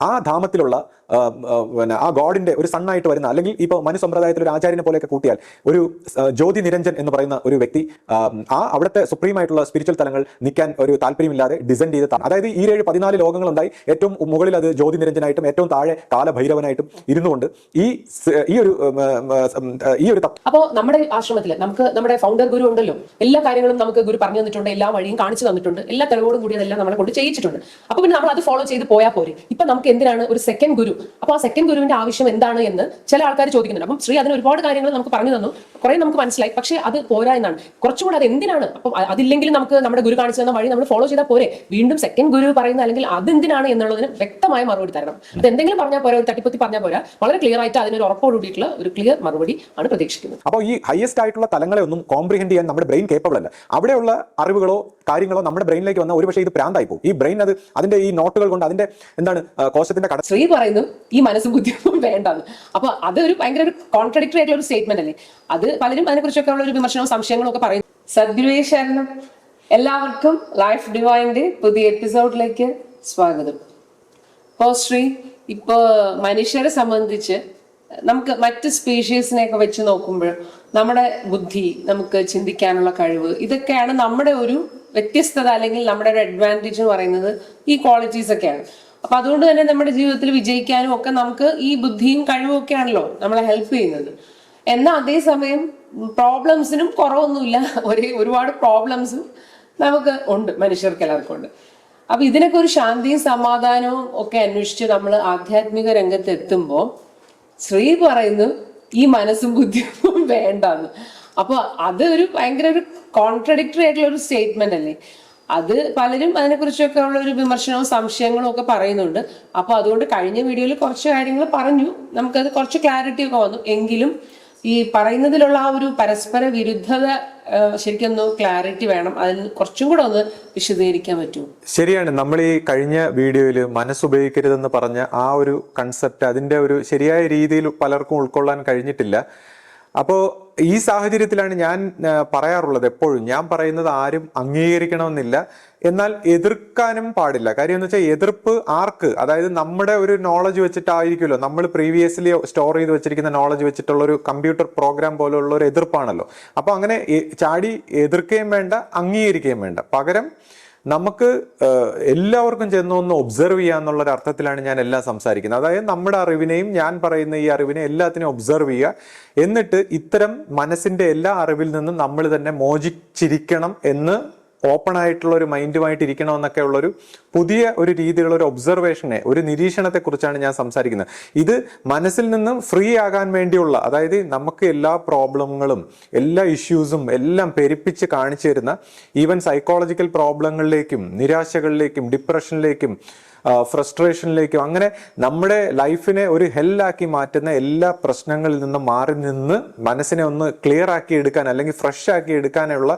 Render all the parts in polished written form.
ആ ധാമത്തിലുള്ള ആ ഗോഡിന്റെ ഒരു സണ്ണായിട്ട് വരുന്ന, അല്ലെങ്കിൽ ഇപ്പോൾ മനു സമ്പ്രദായത്തിൽ ഒരു ആചാര്യനെ പോലെയൊക്കെ കൂട്ടിയാൽ ഒരു ജ്യോതി നിരഞ്ജൻ എന്ന് പറയുന്ന ഒരു വ്യക്തി അവിടുത്തെ സുപ്രീം ആയിട്ടുള്ള സ്പിരിച്വൽ തലങ്ങൾ നിൽക്കാൻ ഒരു താല്പര്യമില്ലാതെ ഡിസൈൻ ചെയ്ത്, അതായത് ഈ 14 ലോകങ്ങളുണ്ടായി, ഏറ്റവും മുകളിൽ അത് ജ്യോതി നിരഞ്ജനായിട്ടും ഏറ്റവും താഴെ കാലഭൈരവനായിട്ടും ഇരുന്നുകൊണ്ട് ഈ ഒരു അപ്പോൾ നമ്മുടെ ആശ്രമത്തിൽ നമുക്ക് നമ്മുടെ ഫൗണ്ടർ ഗുരു ഉണ്ടല്ലോ, എല്ലാ കാര്യങ്ങളും നമുക്ക് ഗുരു പറഞ്ഞു തന്നിട്ടുണ്ട്, എല്ലാ വഴിയും കാണിച്ചു തന്നിട്ടുണ്ട്, എല്ലാ തെളിവോടും കൂടി അതെല്ലാം നമ്മളെ കൊണ്ട് ചെയ്യിച്ചിട്ടുണ്ട്. അപ്പൊ പിന്നെ നമ്മൾ അത് ഫോളോ ചെയ്ത് പോയാൽ പോരെ. ഇപ്പൊ നമുക്ക് എന്തിനാണ് ഒരു സെക്കൻഡ് ഗുരു? അപ്പൊ ആ സെക്കൻഡ് ഗുരുവിന്റെ ആവശ്യം എന്താണ് എന്ന് ചില ആൾക്കാർ ചോദിക്കുന്നുണ്ട്. അപ്പം ശ്രീ അതിന് ഒരുപാട് കാര്യങ്ങൾ നമുക്ക് പറഞ്ഞു തന്നു, കുറെ നമുക്ക് മനസ്സിലായി. പക്ഷേ അത് പോരാ എന്നാണ്. കുറച്ചുകൂടെ അത് എന്തിനാണ്? അപ്പം അതില്ലെങ്കിലും നമുക്ക് നമ്മുടെ ഗുരു കാണിച്ചു തന്ന വഴി നമ്മൾ ഫോളോ ചെയ്താൽ പോരെ. വീണ്ടും സെക്കൻഡ് ഗുരു പറയുന്ന അല്ലെങ്കിൽ അതെന്തിനാണ് എന്നുള്ളതിന് വ്യക്തമായ മറുപടി തരണം. അത് എന്തെങ്കിലും പറഞ്ഞാൽ പോരാ, ഒരു തട്ടിപ്പത്തി പറഞ്ഞാൽ പോരാ, വളരെ ക്ലിയർ ആയിട്ട് അതിനൊരു ഉറപ്പോട് കൂടിയിട്ടുള്ള ഒരു ക്ലിയർ മറുപടി ആണ് പ്രതീക്ഷിക്കുന്നത്. അപ്പോൾ ഈ ഹയസ്റ്റ് ആയിട്ടുള്ള തലങ്ങളെ ഒന്നും കോംപ്രിഹെൻഡ് ചെയ്യാൻ നമ്മുടെ ബ്രെയിൻ കേപ്പബിൾ അല്ല. അവിടെയുള്ള അറിവുകളോ കാര്യങ്ങളോ നമ്മുടെ ബ്രെയിനിലേക്ക് വന്നാൽ ഒരുപക്ഷെ ഇത് പ്രാന്തായി പോകും. ഈ ബ്രെയിൻ അതിന്റെ ഈ നോട്ടുകൾ കൊണ്ട് അതിന്റെ എന്താണ് കോശത്തിന്റെ ശ്രീ പറയുന്നു ഈ മനസ്സും ബുദ്ധിയൊന്നും വേണ്ടെന്ന്. അപ്പൊ അതൊരു ഭയങ്കര ഒരു കോൺട്രഡിക്ടറി ആയിട്ടുള്ള ഒരു സ്റ്റേറ്റ്മെന്റ് അല്ലേ. അത് പലരും അതിനെക്കുറിച്ചൊക്കെ ഉള്ള ഒരു വിമർശനവും സംശയങ്ങളും ഒക്കെ പറയുന്നു. സദ്ഗുരുവേ ശരണം. എല്ലാവർക്കും ലൈഫ് ഡിവൈൻ്റെ പുതിയ എപ്പിസോഡിലേക്ക് സ്വാഗതം. ഇപ്പോൾ ശ്രീ ഇപ്പോൾ മനുഷ്യരെ സംബന്ധിച്ച് നമുക്ക് മറ്റ് സ്പീഷീസിനെയൊക്കെ വെച്ച് നോക്കുമ്പോൾ നമ്മുടെ ബുദ്ധി, നമുക്ക് ചിന്തിക്കാനുള്ള കഴിവ്, ഇതൊക്കെയാണ് നമ്മുടെ ഒരു വ്യത്യസ്തത അല്ലെങ്കിൽ നമ്മുടെ ഒരു അഡ്വാൻറ്റേജ് എന്ന് പറയുന്നത്. ഈ ക്വാളിറ്റീസ് ഒക്കെയാണ്. അപ്പൊ അതുകൊണ്ട് തന്നെ നമ്മുടെ ജീവിതത്തിൽ വിജയിക്കാനും ഒക്കെ നമുക്ക് ഈ ബുദ്ധിയും കഴിവും ഒക്കെ ആണല്ലോ നമ്മളെ ഹെൽപ്പ് ചെയ്യുന്നത്. എന്നാൽ അതേസമയം പ്രോബ്ലംസിനും കുറവൊന്നുമില്ല. ഒരുപാട് പ്രോബ്ലംസും നമുക്ക് ഉണ്ട്, മനുഷ്യർക്ക് എല്ലാവർക്കും ഉണ്ട്. അപ്പൊ ഇതിനൊക്കെ ഒരു ശാന്തിയും സമാധാനവും ഒക്കെ അന്വേഷിച്ച് നമ്മൾ ആധ്യാത്മിക രംഗത്ത് എത്തുമ്പോൾ ശ്രീ പറയുന്നു ഈ മനസ്സും ബുദ്ധിയും വേണ്ടെന്ന്. അപ്പൊ അത് ഒരു ഭയങ്കര ഒരു കോൺട്രഡിക്ടറി ആയിട്ടുള്ള ഒരു സ്റ്റേറ്റ്മെന്റ് അല്ലേ. അത് പലരും അതിനെക്കുറിച്ചൊക്കെ ഉള്ള ഒരു വിമർശനവും സംശയങ്ങളും ഒക്കെ പറയുന്നുണ്ട്. അപ്പൊ അതുകൊണ്ട് കഴിഞ്ഞ വീഡിയോയിൽ കുറച്ച് കാര്യങ്ങൾ പറഞ്ഞു, നമുക്കത് കുറച്ച് ക്ലാരിറ്റി ഒക്കെ വന്നു. എങ്കിലും ഈ പറയുന്നതിലുള്ള ആ ഒരു പരസ്പര വിരുദ്ധത ശരിക്കും ഒന്ന് ക്ലാരിറ്റി വേണം. അതിന് കുറച്ചും കൂടെ ഒന്ന് വിശദീകരിക്കാൻ പറ്റുമോ? ശരിയാണ്. നമ്മൾ ഈ കഴിഞ്ഞ വീഡിയോയിൽ മനസ്സുപയോഗിക്കരുതെന്ന് പറഞ്ഞ ആ ഒരു കൺസെപ്റ്റ് അതിന്റെ ഒരു ശരിയായ രീതിയിൽ പലർക്കും ഉൾക്കൊള്ളാൻ കഴിഞ്ഞിട്ടില്ല. അപ്പോൾ ഈ സാഹചര്യത്തിലാണ് ഞാൻ പറയാറുള്ളത്, എപ്പോഴും ഞാൻ പറയുന്നത് ആരും അംഗീകരിക്കണമെന്നില്ല, എന്നാൽ എതിർക്കാനും പാടില്ല. കാര്യം എന്ന് വെച്ചാൽ എതിർപ്പ് ആർക്ക്? അതായത് നമ്മുടെ ഒരു നോളജ് വെച്ചിട്ടായിരിക്കുമല്ലോ, നമ്മൾ പ്രീവിയസ്ലി സ്റ്റോർ ചെയ്ത് വെച്ചിരിക്കുന്ന നോളജ് വെച്ചിട്ടുള്ള ഒരു കമ്പ്യൂട്ടർ പ്രോഗ്രാം പോലുള്ള ഒരു എതിർപ്പാണല്ലോ. അപ്പോൾ അങ്ങനെ ചാടി എതിർക്കുകയും വേണ്ട, അംഗീകരിക്കുകയും വേണ്ട. പകരം നമുക്ക് എല്ലാവർക്കും ചെന്നൊന്ന് ഒബ്സർവ് ചെയ്യാന്നുള്ളൊരു അർത്ഥത്തിലാണ് ഞാൻ എല്ലാം സംസാരിക്കുന്നത്. അതായത് നമ്മുടെ അറിവിനെയും ഞാൻ പറയുന്ന ഈ അറിവിനെ എല്ലാത്തിനെയും ഒബ്സർവ് ചെയ്യുക, എന്നിട്ട് ഇത്തരം മനസ്സിന്റെ എല്ലാ അറിവിൽ നിന്നും നമ്മൾ തന്നെ മോചിച്ചിരിക്കണം എന്ന് ഓപ്പൺ ആയിട്ടുള്ള ഒരു മൈൻഡുമായിട്ട് ഇരിക്കണം എന്നൊക്കെ ഉള്ളൊരു പുതിയ ഒരു രീതിയിലുള്ള ഒരു ഒബ്സർവേഷനെ, ഒരു നിരീക്ഷണത്തെ കുറിച്ചാണ് ഞാൻ സംസാരിക്കുന്നത്. ഇത് മനസ്സിൽ നിന്നും ഫ്രീ ആകാൻ വേണ്ടിയുള്ള, അതായത് നമുക്ക് എല്ലാ പ്രോബ്ലങ്ങളും എല്ലാ ഇഷ്യൂസും എല്ലാം പെരുപ്പിച്ച് കാണിച്ചു തരുന്ന, ഈവൻ സൈക്കോളജിക്കൽ പ്രോബ്ലങ്ങളിലേക്കും നിരാശകളിലേക്കും ഡിപ്രഷനിലേക്കും ഫ്രസ്ട്രേഷനിലേക്കും അങ്ങനെ നമ്മുടെ ലൈഫിനെ ഒരു ഹെല്ലാക്കി മാറ്റുന്ന എല്ലാ പ്രശ്നങ്ങളിൽ നിന്നും മാറി നിന്ന് മനസ്സിനെ ഒന്ന് ക്ലിയർ ആക്കി എടുക്കാൻ അല്ലെങ്കിൽ ഫ്രഷ് ആക്കി എടുക്കാനുള്ള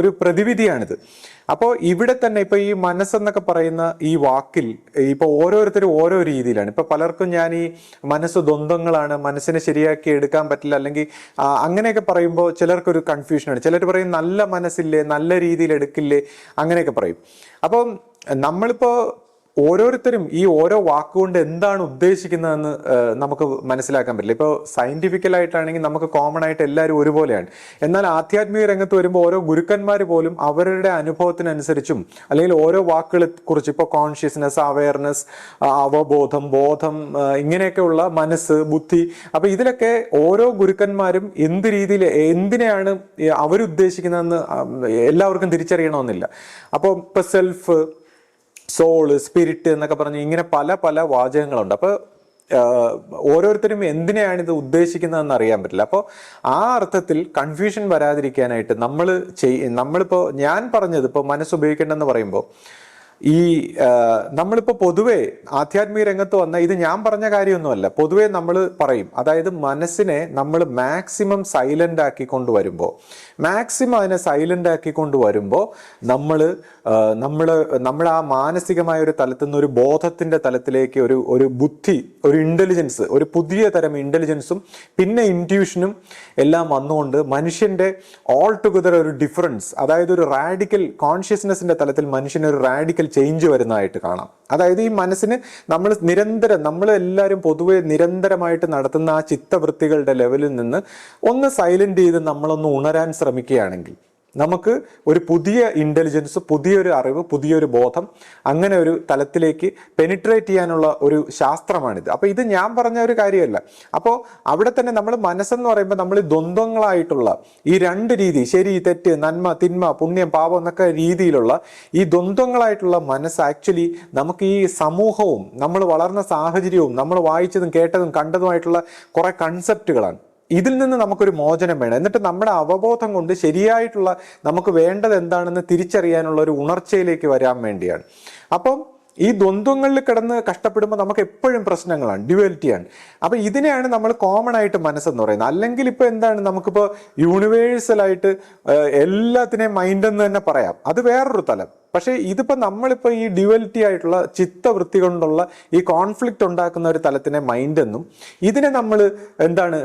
ഒരു പ്രതിവിധിയാണിത്. അപ്പോൾ ഇവിടെ തന്നെ ഇപ്പൊ ഈ മനസ്സെന്നൊക്കെ പറയുന്ന ഈ വാക്കിൽ ഇപ്പൊ ഓരോരുത്തരും ഓരോ രീതിയിലാണ്. ഇപ്പൊ പലർക്കും ഞാൻ ഈ മനസ്സ് ദ്വന്ദ്ങ്ങളാണ്, മനസ്സിനെ ശരിയാക്കി എടുക്കാൻ പറ്റില്ല, അല്ലെങ്കിൽ അങ്ങനെയൊക്കെ പറയുമ്പോൾ ചിലർക്കൊരു കൺഫ്യൂഷനാണ്. ചിലർ പറയും നല്ല മനസ്സില്ലേ, നല്ല രീതിയിൽ എടുക്കില്ലേ, അങ്ങനെയൊക്കെ പറയും. അപ്പം നമ്മളിപ്പോ ഓരോരുത്തരും ഈ ഓരോ വാക്കുകൊണ്ട് എന്താണ് ഉദ്ദേശിക്കുന്നതെന്ന് നമുക്ക് മനസ്സിലാക്കാൻ പറ്റില്ല. ഇപ്പോൾ സയന്റിഫിക്കലായിട്ടാണെങ്കിൽ നമുക്ക് കോമൺ ആയിട്ട് എല്ലാവരും ഒരുപോലെയാണ്. എന്നാൽ ആധ്യാത്മിക രംഗത്ത് വരുമ്പോൾ ഓരോ ഗുരുക്കന്മാർ പോലും അവരുടെ അനുഭവത്തിനനുസരിച്ചും അല്ലെങ്കിൽ ഓരോ വാക്കുകളെ കുറിച്ച്, ഇപ്പോൾ കോൺഷ്യസ്നെസ്, അവയർനെസ്, അവബോധം, ബോധം, ഇങ്ങനെയൊക്കെയുള്ള മനസ്സ്, ബുദ്ധി, അപ്പൊ ഇതിലൊക്കെ ഓരോ ഗുരുക്കന്മാരും എന്ത് രീതിയിൽ എന്തിനെയാണ് അവരുദ്ദേശിക്കുന്നതെന്ന് എല്ലാവർക്കും തിരിച്ചറിയണമെന്നില്ല. അപ്പോൾ ഇപ്പൊ സെൽഫ്, സോള്, സ്പിരിറ്റ് എന്നൊക്കെ പറഞ്ഞ് ഇങ്ങനെ പല പല വാചകങ്ങളുണ്ട്. അപ്പോൾ ഓരോരുത്തരും എന്തിനെയാണ് ഇത് ഉദ്ദേശിക്കുന്നതെന്ന് അറിയാൻ പറ്റില്ല. അപ്പോൾ ആ അർത്ഥത്തിൽ കൺഫ്യൂഷൻ വരാതിരിക്കാനായിട്ട് നമ്മളിപ്പോൾ ഞാൻ പറഞ്ഞത് ഇപ്പോൾ മനസ്സുപയോഗിക്കേണ്ടെന്ന് പറയുമ്പോൾ നമ്മളിപ്പോൾ പൊതുവെ ആധ്യാത്മിക രംഗത്ത് വന്ന ഇത് ഞാൻ പറഞ്ഞ കാര്യമൊന്നുമല്ല, പൊതുവെ നമ്മൾ പറയും. അതായത് മനസ്സിനെ നമ്മൾ മാക്സിമം സൈലന്റ് ആക്കി കൊണ്ടുവരുമ്പോൾ, അതിനെ സൈലന്റ് ആക്കി കൊണ്ടുവരുമ്പോൾ നമ്മൾ ആ മാനസികമായ ഒരു തലത്തിൽ നിന്ന് ഒരു ബോധത്തിന്റെ തലത്തിലേക്ക് ഒരു ബുദ്ധി, ഒരു ഇന്റലിജൻസ്, ഒരു പുതിയ തരം ഇന്റലിജൻസും പിന്നെ ഇൻറ്റ്യൂഷനും എല്ലാം വന്നുകൊണ്ട് മനുഷ്യന്റെ ഓൾ ടുഗദർ ഒരു ഡിഫറൻസ്, അതായത് ഒരു റാഡിക്കൽ കോൺഷ്യസ്നെസിന്റെ തലത്തിൽ മനുഷ്യന് ഒരു റാഡിക്കൽ ചേഞ്ച് വരുന്നതായിട്ട് കാണാം. അതായത് ഈ മനസ്സിന് നമ്മൾ എല്ലാവരും പൊതുവെ നിരന്തരമായിട്ട് നടത്തുന്ന ആ ചിത്തവൃത്തികളുടെ ലെവലിൽ നിന്ന് ഒന്ന് സൈലന്റ് ചെയ്ത് നമ്മളൊന്ന് ഉണരാൻ ശ്രമിക്കുകയാണെങ്കിൽ നമുക്ക് ഒരു പുതിയ ഇന്റലിജൻസ്, പുതിയൊരു അറിവ്, പുതിയൊരു ബോധം, അങ്ങനെ ഒരു തലത്തിലേക്ക് പെനിട്രേറ്റ് ചെയ്യാനുള്ള ഒരു ശാസ്ത്രമാണിത്. അപ്പോൾ ഇത് ഞാൻ പറഞ്ഞ ഒരു കാര്യമല്ല. അപ്പോൾ അവിടെ തന്നെ നമ്മൾ മനസ്സെന്ന് പറയുമ്പോൾ നമ്മൾ ദ്വന്ദ്വങ്ങളായിട്ടുള്ള ഈ രണ്ട് രീതി, ശരി തെറ്റ്, നന്മ തിന്മ, പുണ്യം പാപം എന്നൊക്കെ രീതിയിലുള്ള ഈ ദ്വന്ദ്വങ്ങളായിട്ടുള്ള മനസ്സ് ആക്ച്വലി നമുക്ക് ഈ സമൂഹവും നമ്മൾ വളർന്ന സാഹചര്യവും നമ്മൾ വായിച്ചതും കേട്ടതും കണ്ടതുമായിട്ടുള്ള കുറെ കൺസെപ്റ്റുകളാണ്. ഇതിൽ നിന്ന് നമുക്കൊരു മോചനം വേണം. എന്നിട്ട് നമ്മുടെ അവബോധം കൊണ്ട് ശരിയായിട്ടുള്ള നമുക്ക് വേണ്ടത് എന്താണെന്ന് തിരിച്ചറിയാനുള്ള ഒരു ഉണർച്ചയിലേക്ക് വരാൻ വേണ്ടിയാണ്. അപ്പം ഈ ദ്വന്ദ്വങ്ങളിൽ കിടന്ന് കഷ്ടപ്പെടുമ്പോൾ നമുക്ക് എപ്പോഴും പ്രശ്നങ്ങളാണ്, ഡ്യുവലിറ്റിയാണ്. അപ്പൊ ഇതിനെയാണ് നമ്മൾ കോമൺ ആയിട്ട് മനസ്സെന്ന് പറയുന്നത്. അല്ലെങ്കിൽ ഇപ്പൊ എന്താണ്, നമുക്കിപ്പോ യൂണിവേഴ്സലായിട്ട് എല്ലാത്തിനെയും മൈൻഡ് എന്ന് തന്നെ പറയാം, അത് വേറൊരു തലം. പക്ഷേ ഇതിപ്പോ നമ്മളിപ്പോ ഈ ഡ്യുവലിറ്റി ആയിട്ടുള്ള ചിത്തവൃത്തി കൊണ്ടുള്ള ഈ കോൺഫ്ലിക്റ്റ് ഉണ്ടാക്കുന്ന ഒരു തലത്തിനെ മൈൻഡ് എന്നും, ഇതിനെ നമ്മൾ എന്താണ്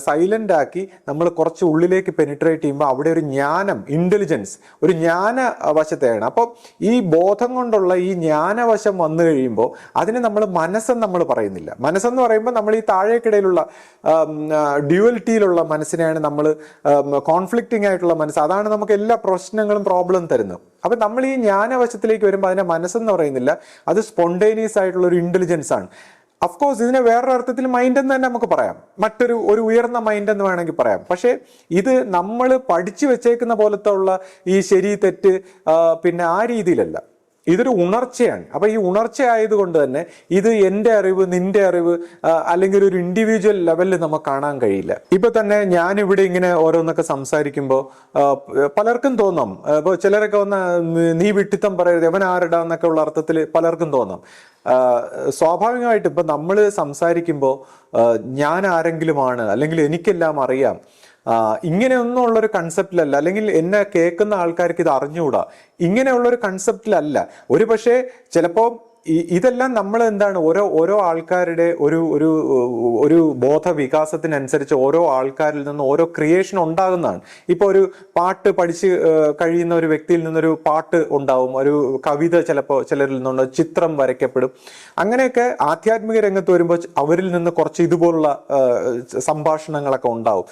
സൈലന്റ് ആക്കി നമ്മൾ കുറച്ച് ഉള്ളിലേക്ക് പെനിട്രേറ്റ് ചെയ്യുമ്പോൾ അവിടെ ഒരു ജ്ഞാനം, ഇന്റലിജൻസ്, ഒരു ജ്ഞാന വശത്തെയാണ്. അപ്പോൾ ഈ ബോധം കൊണ്ടുള്ള ഈ ജ്ഞാനവശം വന്നു കഴിയുമ്പോൾ അതിനെ നമ്മൾ മനസ്സെന്ന് നമ്മൾ പറയുന്നില്ല. മനസ്സെന്ന് പറയുമ്പോൾ നമ്മൾ ഈ താഴേക്കിടയിലുള്ള ഡ്യുവലിറ്റിയിലുള്ള മനസ്സിനെയാണ് നമ്മൾ കോൺഫ്ലിക്റ്റിംഗ് ആയിട്ടുള്ള മനസ്സ്, അതാണ് നമുക്ക് എല്ലാ പ്രശ്നങ്ങളും പ്രോബ്ലം തരുന്നത്. അപ്പൊ നമ്മൾ ഈ ജ്ഞാനവശത്തിലേക്ക് വരുമ്പോൾ അതിനെ മനസ്സെന്ന് പറയുന്നില്ല, അത് സ്പോണ്ടേനിയസ് ആയിട്ടുള്ള ഒരു ഇന്റലിജൻസ് ആണ്. അഫ്കോഴ്സ് ഇതിനെ വേറൊരു അർത്ഥത്തിൽ മൈൻഡ് എന്ന് തന്നെ നമുക്ക് പറയാം, ഒരു ഉയർന്ന മൈൻഡ് എന്ന് വേണമെങ്കിൽ പറയാം. പക്ഷേ ഇത് നമ്മൾ പഠിച്ചു വെച്ചേക്കുന്ന പോലത്തെ ഉള്ള ഈ ശരി തെറ്റ് പിന്നെ ആ രീതിയിലല്ല, ഇതൊരു ഉണർച്ചയാണ്. അപ്പൊ ഈ ഉണർച്ച ആയതുകൊണ്ട് തന്നെ ഇത് എൻ്റെ അറിവ്, നിന്റെ അറിവ്, അല്ലെങ്കിൽ ഒരു ഇൻഡിവിജ്വൽ ലെവലിൽ നമുക്ക് കാണാൻ കഴിയില്ല. ഇപ്പൊ തന്നെ ഞാനിവിടെ ഇങ്ങനെ ഓരോന്നൊക്കെ സംസാരിക്കുമ്പോൾ പലർക്കും തോന്നാം, ഇപ്പോൾ ചിലരൊക്കെ വന്ന നീ വിട്ടിത്തം പറയരുത്, എവൻ ആരിടാ എന്നൊക്കെ ഉള്ള അർത്ഥത്തിൽ പലർക്കും തോന്നാം. സ്വാഭാവികമായിട്ട് ഇപ്പൊ നമ്മൾ സംസാരിക്കുമ്പോൾ ഞാൻ ആരെങ്കിലുമാണ്, അല്ലെങ്കിൽ എനിക്കെല്ലാം അറിയാം, ഇങ്ങനെയൊന്നും ഉള്ളൊരു കൺസെപ്റ്റിലല്ല, അല്ലെങ്കിൽ എന്നെ കേൾക്കുന്ന ആൾക്കാർക്ക് ഇത് അറിഞ്ഞുകൂടാ, ഇങ്ങനെയുള്ളൊരു കൺസെപ്റ്റിലല്ല. ഒരു പക്ഷേ ചിലപ്പോൾ ഇതെല്ലാം നമ്മൾ എന്താണ് ഓരോ ആൾക്കാരുടെ ഒരു ബോധ വികാസത്തിനനുസരിച്ച് ഓരോ ആൾക്കാരിൽ നിന്ന് ഓരോ ക്രിയേഷൻ ഉണ്ടാകുന്നതാണ്. ഇപ്പോൾ ഒരു പാട്ട് പഠിച്ച് കഴിയുന്ന ഒരു വ്യക്തിയിൽ നിന്നൊരു പാട്ട് ഉണ്ടാവും, ഒരു കവിത ചിലപ്പോൾ ചിലരിൽ നിന്നുണ്ട്, ചിത്രം വരയ്ക്കപ്പെടും. അങ്ങനെയൊക്കെ ആധ്യാത്മിക രംഗത്ത് വരുമ്പോൾ അവരിൽ നിന്ന് കുറച്ച് ഇതുപോലുള്ള സംഭാഷണങ്ങളൊക്കെ ഉണ്ടാവും.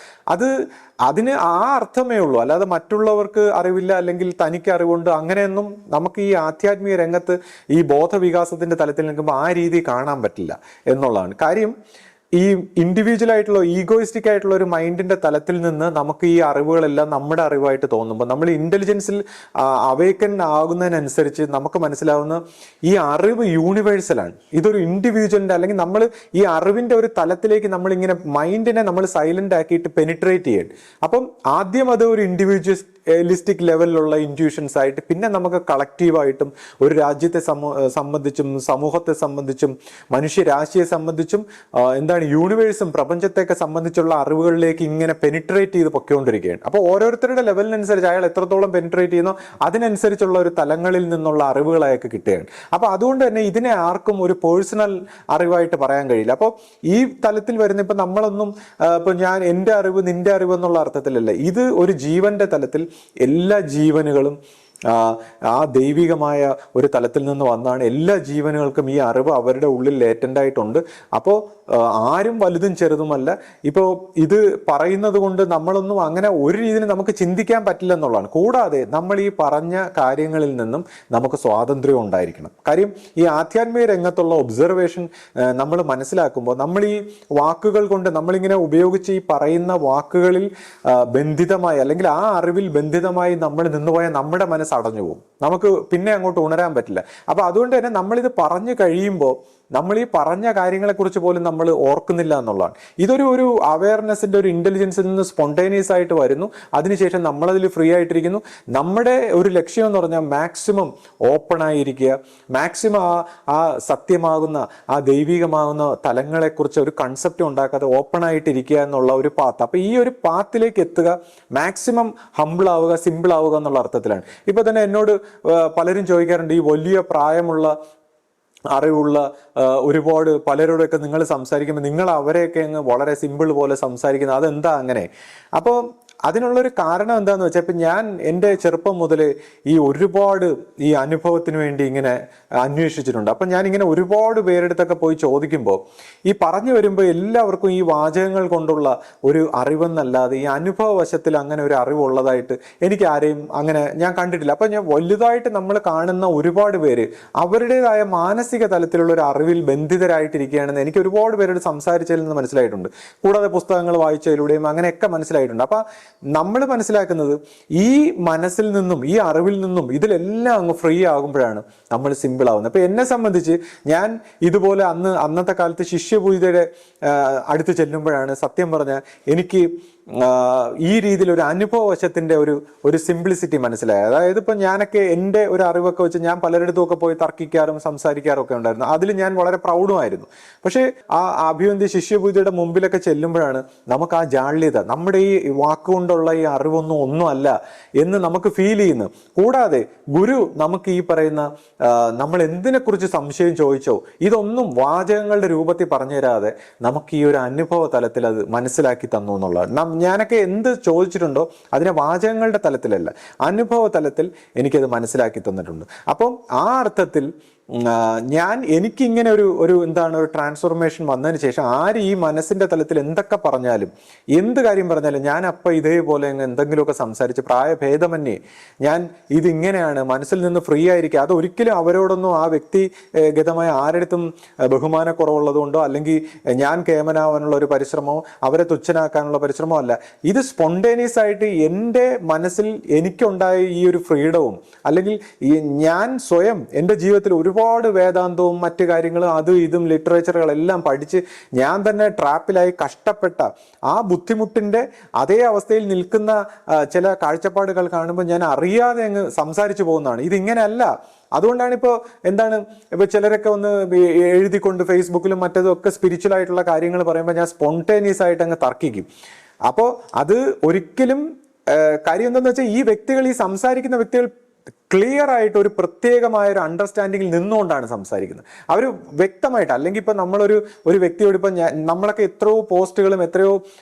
അതിന് ആ അർത്ഥമേ ഉള്ളൂ, അല്ലാതെ മറ്റുള്ളവർക്ക് അറിവില്ല അല്ലെങ്കിൽ തനിക്ക് അറിവുണ്ട് അങ്ങനെയൊന്നും നമുക്ക് ഈ ആധ്യാത്മിക രംഗത്ത് ഈ ബോധവികാസത്തിന്റെ തലത്തിൽ നിൽക്കുമ്പോൾ ആ രീതി കാണാൻ പറ്റില്ല എന്നുള്ളതാണ് കാര്യം. ഈ ഇൻഡിവിജ്വൽ ആയിട്ടുള്ള ഈഗോയിസ്റ്റിക് ആയിട്ടുള്ള ഒരു മൈൻഡിന്റെ തലത്തിൽ നിന്ന് നമുക്ക് ഈ അറിവുകളെല്ലാം നമ്മുടെ അറിവായിട്ട് തോന്നുമ്പോൾ നമ്മൾ ഇന്റലിജൻസിൽ അവേക്കൻ ആകുന്നതിനനുസരിച്ച് നമുക്ക് മനസ്സിലാവുന്ന ഈ അറിവ് യൂണിവേഴ്സലാണ്. ഇതൊരു ഇൻഡിവിജ്വലിന്റെ, അല്ലെങ്കിൽ നമ്മൾ ഈ അറിവിന്റെ ഒരു തലത്തിലേക്ക് നമ്മൾ ഇങ്ങനെ മൈൻഡിനെ നമ്മൾ സൈലന്റ് ആക്കിയിട്ട് പെനിട്രേറ്റ് ചെയ്യണം. അപ്പം ആദ്യം അത് ഒരു ഇൻഡിവിജ്വലിസ്റ്റിക് ലെവലിലുള്ള ഇൻറ്റ്യൂഷൻസ് ആയിട്ട്, പിന്നെ നമുക്ക് കളക്റ്റീവായിട്ടും ഒരു രാജ്യത്തെ സംബന്ധിച്ചും സമൂഹത്തെ സംബന്ധിച്ചും മനുഷ്യരാശിയെ സംബന്ധിച്ചും എന്താണ് യൂണിവേഴ്സും പ്രപഞ്ചത്തെയൊക്കെ സംബന്ധിച്ചുള്ള അറിവുകളിലേക്ക് ഇങ്ങനെ പെനിട്രേറ്റ് ചെയ്ത് പൊയ്ക്കൊണ്ടിരിക്കുകയാണ്. അപ്പോൾ ഓരോരുത്തരുടെ ലെവലിനനുസരിച്ച് അയാൾ എത്രത്തോളം പെനിട്രേറ്റ് ചെയ്യുന്നോ അതിനനുസരിച്ചുള്ള ഒരു തലങ്ങളിൽ നിന്നുള്ള അറിവുകൾ അയാൾക്ക് കിട്ടുകയാണ്. അപ്പോൾ അതുകൊണ്ട് തന്നെ ഇതിനെ ആർക്കും ഒരു പേഴ്സണൽ അറിവായിട്ട് പറയാൻ കഴിയില്ല. അപ്പോൾ ഈ തലത്തിൽ വരുന്ന ഇപ്പം നമ്മളൊന്നും ഇപ്പം ഞാൻ എൻ്റെ അറിവ് നിന്റെ അറിവ് എന്നുള്ള അർത്ഥത്തിലല്ല, ഇത് ഒരു ജീവന്റെ തലത്തിൽ എല്ലാ ജീവനുകളും ആ ദൈവികമായ ഒരു തലത്തിൽ നിന്ന് വന്നാണ്. എല്ലാ ജീവനുകൾക്കും ഈ അറിവ് അവരുടെ ഉള്ളിൽ ലേറ്റൻ്റ് ആയിട്ടുണ്ട്. അപ്പോൾ ആരും വലുതും ചെറുതുമല്ല. ഇപ്പോൾ ഇത് പറയുന്നത് കൊണ്ട് നമ്മളൊന്നും അങ്ങനെ ഒരു രീതിയിൽ നമുക്ക് ചിന്തിക്കാൻ പറ്റില്ല എന്നുള്ളതാണ്. കൂടാതെ നമ്മൾ ഈ പറഞ്ഞ കാര്യങ്ങളിൽ നിന്നും നമുക്ക് സ്വാതന്ത്ര്യം ഉണ്ടായിരിക്കണം. കാര്യം ഈ ആധ്യാത്മിക രംഗത്തുള്ള ഒബ്സർവേഷൻ നമ്മൾ മനസ്സിലാക്കുമ്പോൾ നമ്മൾ ഈ വാക്കുകൾ കൊണ്ട് നമ്മളിങ്ങനെ ഉപയോഗിച്ച് ഈ പറയുന്ന വാക്കുകളിൽ ബന്ധിതമായി, അല്ലെങ്കിൽ ആ അറിവിൽ ബന്ധിതമായി നമ്മൾ നിന്നുപോയാൽ നമ്മുടെ മനസ്സ് അടഞ്ഞു പോകും, നമുക്ക് പിന്നെ അങ്ങോട്ട് ഉണരാൻ പറ്റില്ല. അപ്പൊ അതുകൊണ്ട് തന്നെ നമ്മളിത് പറഞ്ഞു കഴിയുമ്പോൾ നമ്മൾ ഈ പറഞ്ഞ കാര്യങ്ങളെക്കുറിച്ച് പോലും നമ്മൾ ഓർക്കുന്നില്ല എന്നുള്ളതാണ്. ഒരു അവയർനെസ്സിന്റെ ഒരു ഇന്റലിജൻസിൽ നിന്ന് സ്പോണ്ടേനിയസ് ആയിട്ട് വരുന്നു. അതിനുശേഷം നമ്മളതിൽ ഫ്രീ ആയിട്ടിരിക്കുന്നു. നമ്മുടെ ഒരു ലക്ഷ്യം എന്ന് പറഞ്ഞാൽ മാക്സിമം ഓപ്പൺ ആയിരിക്കുക, മാക്സിമം ആ സത്യമാകുന്ന ആ ദൈവികമാകുന്ന തലങ്ങളെക്കുറിച്ച് ഒരു കൺസെപ്റ്റ് ഉണ്ടാക്കാതെ ഓപ്പൺ ആയിട്ടിരിക്കുക എന്നുള്ള ഒരു പാത്ത്. അപ്പൊ ഈ ഒരു പാത്തിലേക്ക് എത്തുക, മാക്സിമം ഹംബിൾ ആവുക, സിമ്പിൾ ആവുക എന്നുള്ള അർത്ഥത്തിലാണ്. ഇപ്പൊ തന്നെ എന്നോട് പലരും ചോദിക്കാറുണ്ട്, ഈ വലിയ പ്രായമുള്ള അറിവുള്ള ഒരുപാട് പലരോടൊക്കെ നിങ്ങൾ സംസാരിക്കുമ്പോൾ നിങ്ങൾ അവരെയൊക്കെ അങ്ങ് വളരെ സിമ്പിൾ പോലെ സംസാരിക്കുന്നത്, അതെന്താ അങ്ങനെ? അപ്പോൾ അതിനുള്ളൊരു കാരണം എന്താണെന്ന് വെച്ചാൽ ഇപ്പം ഞാൻ എൻ്റെ ചെറുപ്പം മുതൽ ഈ ഒരുപാട് ഈ അനുഭവത്തിന് വേണ്ടി ഇങ്ങനെ അന്വേഷിച്ചിട്ടുണ്ട്. അപ്പം ഞാനിങ്ങനെ ഒരുപാട് പേരെടുത്തൊക്കെ പോയി ചോദിക്കുമ്പോൾ ഈ പറഞ്ഞു വരുമ്പോൾ എല്ലാവർക്കും ഈ വാചകങ്ങൾ കൊണ്ടുള്ള ഒരു അറിവെന്നല്ലാതെ ഈ അനുഭവവശത്തിൽ അങ്ങനെ ഒരു അറിവുള്ളതായിട്ട് എനിക്ക് ആരെയും അങ്ങനെ ഞാൻ കണ്ടിട്ടില്ല. അപ്പം ഞാൻ വലുതായിട്ട് നമ്മൾ കാണുന്ന ഒരുപാട് പേര് അവരുടേതായ മാനസിക തലത്തിലുള്ള ഒരു അറിവിൽ ബന്ധിതരായിട്ടിരിക്കുകയാണെന്ന് എനിക്ക് ഒരുപാട് പേരോട് സംസാരിച്ചതിൽ നിന്ന് മനസ്സിലായിട്ടുണ്ട്. കൂടാതെ പുസ്തകങ്ങൾ വായിച്ചതിലൂടെയും അങ്ങനെയൊക്കെ മനസ്സിലായിട്ടുണ്ട്. അപ്പം നമ്മൾ മനസ്സിലാക്കുന്നത് ഈ മനസ്സിൽ നിന്നും ഈ അറിവിൽ നിന്നും ഇതിലെല്ലാം അങ്ങ് ഫ്രീ ആകുമ്പോഴാണ് നമ്മൾ സിമ്പിൾ ആവുന്നത്. അപ്പൊ എന്നെ സംബന്ധിച്ച് ഞാൻ ഇതുപോലെ അന്നത്തെ കാലത്ത് ശിഷ്യപൂജിതയുടെ അടുത്ത് ചെല്ലുമ്പോഴാണ് സത്യം പറഞ്ഞാൽ എനിക്ക് ഈ രീതിയിൽ ഒരു അനുഭവവശത്തിന്റെ ഒരു സിംപ്ലിസിറ്റി മനസ്സിലായത്. അതായത് ഇപ്പൊ ഞാനൊക്കെ എൻ്റെ ഒരു അറിവൊക്കെ വെച്ച് ഞാൻ പലരിടത്തും ഒക്കെ പോയി തർക്കിക്കാറും സംസാരിക്കാറും ഒക്കെ ഉണ്ടായിരുന്നു. അതിൽ ഞാൻ വളരെ പ്രൗഡുമായിരുന്നു. പക്ഷേ ആ അഭിവന്ധ്യ ശിഷ്യപൂജയുടെ മുമ്പിലൊക്കെ ചെല്ലുമ്പോഴാണ് നമുക്ക് ആ ജാള്യത, നമ്മുടെ ഈ വാക്കുകൊണ്ടുള്ള ഈ ഒന്നും അല്ല എന്ന് നമുക്ക് ഫീൽ ചെയ്യുന്നു. കൂടാതെ ഗുരു നമുക്ക് ഈ പറയുന്ന നമ്മൾ എന്തിനെക്കുറിച്ച് സംശയം ചോദിച്ചോ ഇതൊന്നും വാചകങ്ങളുടെ രൂപത്തിൽ പറഞ്ഞു തരാതെ നമുക്ക് ഈ ഒരു അനുഭവ തലത്തിൽ അത് മനസ്സിലാക്കി തന്നു എന്നുള്ളതാണ്. ഞാനൊക്കെ എന്ത് ചോദിച്ചിട്ടുണ്ടോ അതിനെ വാചകങ്ങളുടെ തലത്തിലല്ല, അനുഭവ തലത്തിൽ എനിക്കത് മനസ്സിലാക്കി തന്നിട്ടുണ്ട്. അപ്പം ആ അർത്ഥത്തിൽ എനിക്കിങ്ങനെ ഒരു എന്താണ് ഒരു ട്രാൻസ്ഫോർമേഷൻ വന്നതിന് ശേഷം ആര് ഈ മനസ്സിന്റെ തലത്തിൽ എന്തൊക്കെ പറഞ്ഞാലും എന്ത് കാര്യം പറഞ്ഞാലും ഞാൻ അപ്പം ഇതേപോലെ എന്തെങ്കിലുമൊക്കെ സംസാരിച്ച് പ്രായഭേദമന്യേ ഞാൻ ഇതിങ്ങനെയാണ് മനസ്സിൽ നിന്ന് ഫ്രീ ആയിരിക്കുക. അതൊരിക്കലും അവരോടൊന്നും ആ വ്യക്തിഗതമായ ആരുടെടുത്തും ബഹുമാനക്കുറവുള്ളത് കൊണ്ടോ അല്ലെങ്കിൽ ഞാൻ കേമനാവാനുള്ള ഒരു പരിശ്രമമോ അവരെ തുച്ഛനാക്കാനുള്ള പരിശ്രമമോ അല്ല. ഇത് സ്പോണ്ടേനിയസ് ആയിട്ട് എൻ്റെ മനസ്സിൽ എനിക്കുണ്ടായ ഈ ഒരു ഫ്രീഡവും അല്ലെങ്കിൽ ഞാൻ സ്വയം എൻ്റെ ജീവിതത്തിൽ ഒരുപാട് വേദാന്തവും മറ്റു കാര്യങ്ങളും അതും ഇതും ലിറ്ററേച്ചറുകളെല്ലാം പഠിച്ച് ഞാൻ തന്നെ ട്രാപ്പിലായി കഷ്ടപ്പെട്ട ആ ബുദ്ധിമുട്ടിന്റെ അതേ അവസ്ഥയിൽ നിൽക്കുന്ന ചില കാഴ്ചപ്പാടുകൾ കാണുമ്പോൾ ഞാൻ അറിയാതെ അങ്ങ് സംസാരിച്ചു പോകുന്നതാണ്. ഇതിങ്ങനെയല്ല. അതുകൊണ്ടാണ് ഇപ്പൊ ചിലരൊക്കെ ഒന്ന് എഴുതിക്കൊണ്ട് ഫേസ്ബുക്കിലും മറ്റതും ഒക്കെ സ്പിരിച്വൽ ആയിട്ടുള്ള കാര്യങ്ങൾ പറയുമ്പോൾ ഞാൻ സ്പോണ്ടേനിയസ് ആയിട്ട് അങ്ങ് തർക്കിക്കും. അപ്പോൾ അത് ഒരിക്കലും കാര്യം എന്താണെന്ന് വെച്ചാൽ ഈ സംസാരിക്കുന്ന വ്യക്തികൾ ക്ലിയർ ആയിട്ട് ഒരു പ്രത്യേകമായ ഒരു അണ്ടർസ്റ്റാൻഡിങ്ങിൽ നിന്നുകൊണ്ടാണ് സംസാരിക്കുന്നത്. അവർ വ്യക്തമായിട്ട്, അല്ലെങ്കിൽ ഇപ്പം ഒരു വ്യക്തിയോട് ഇപ്പം നമ്മളൊക്കെ എത്രയോ പോസ്റ്റുകളും എത്രയോ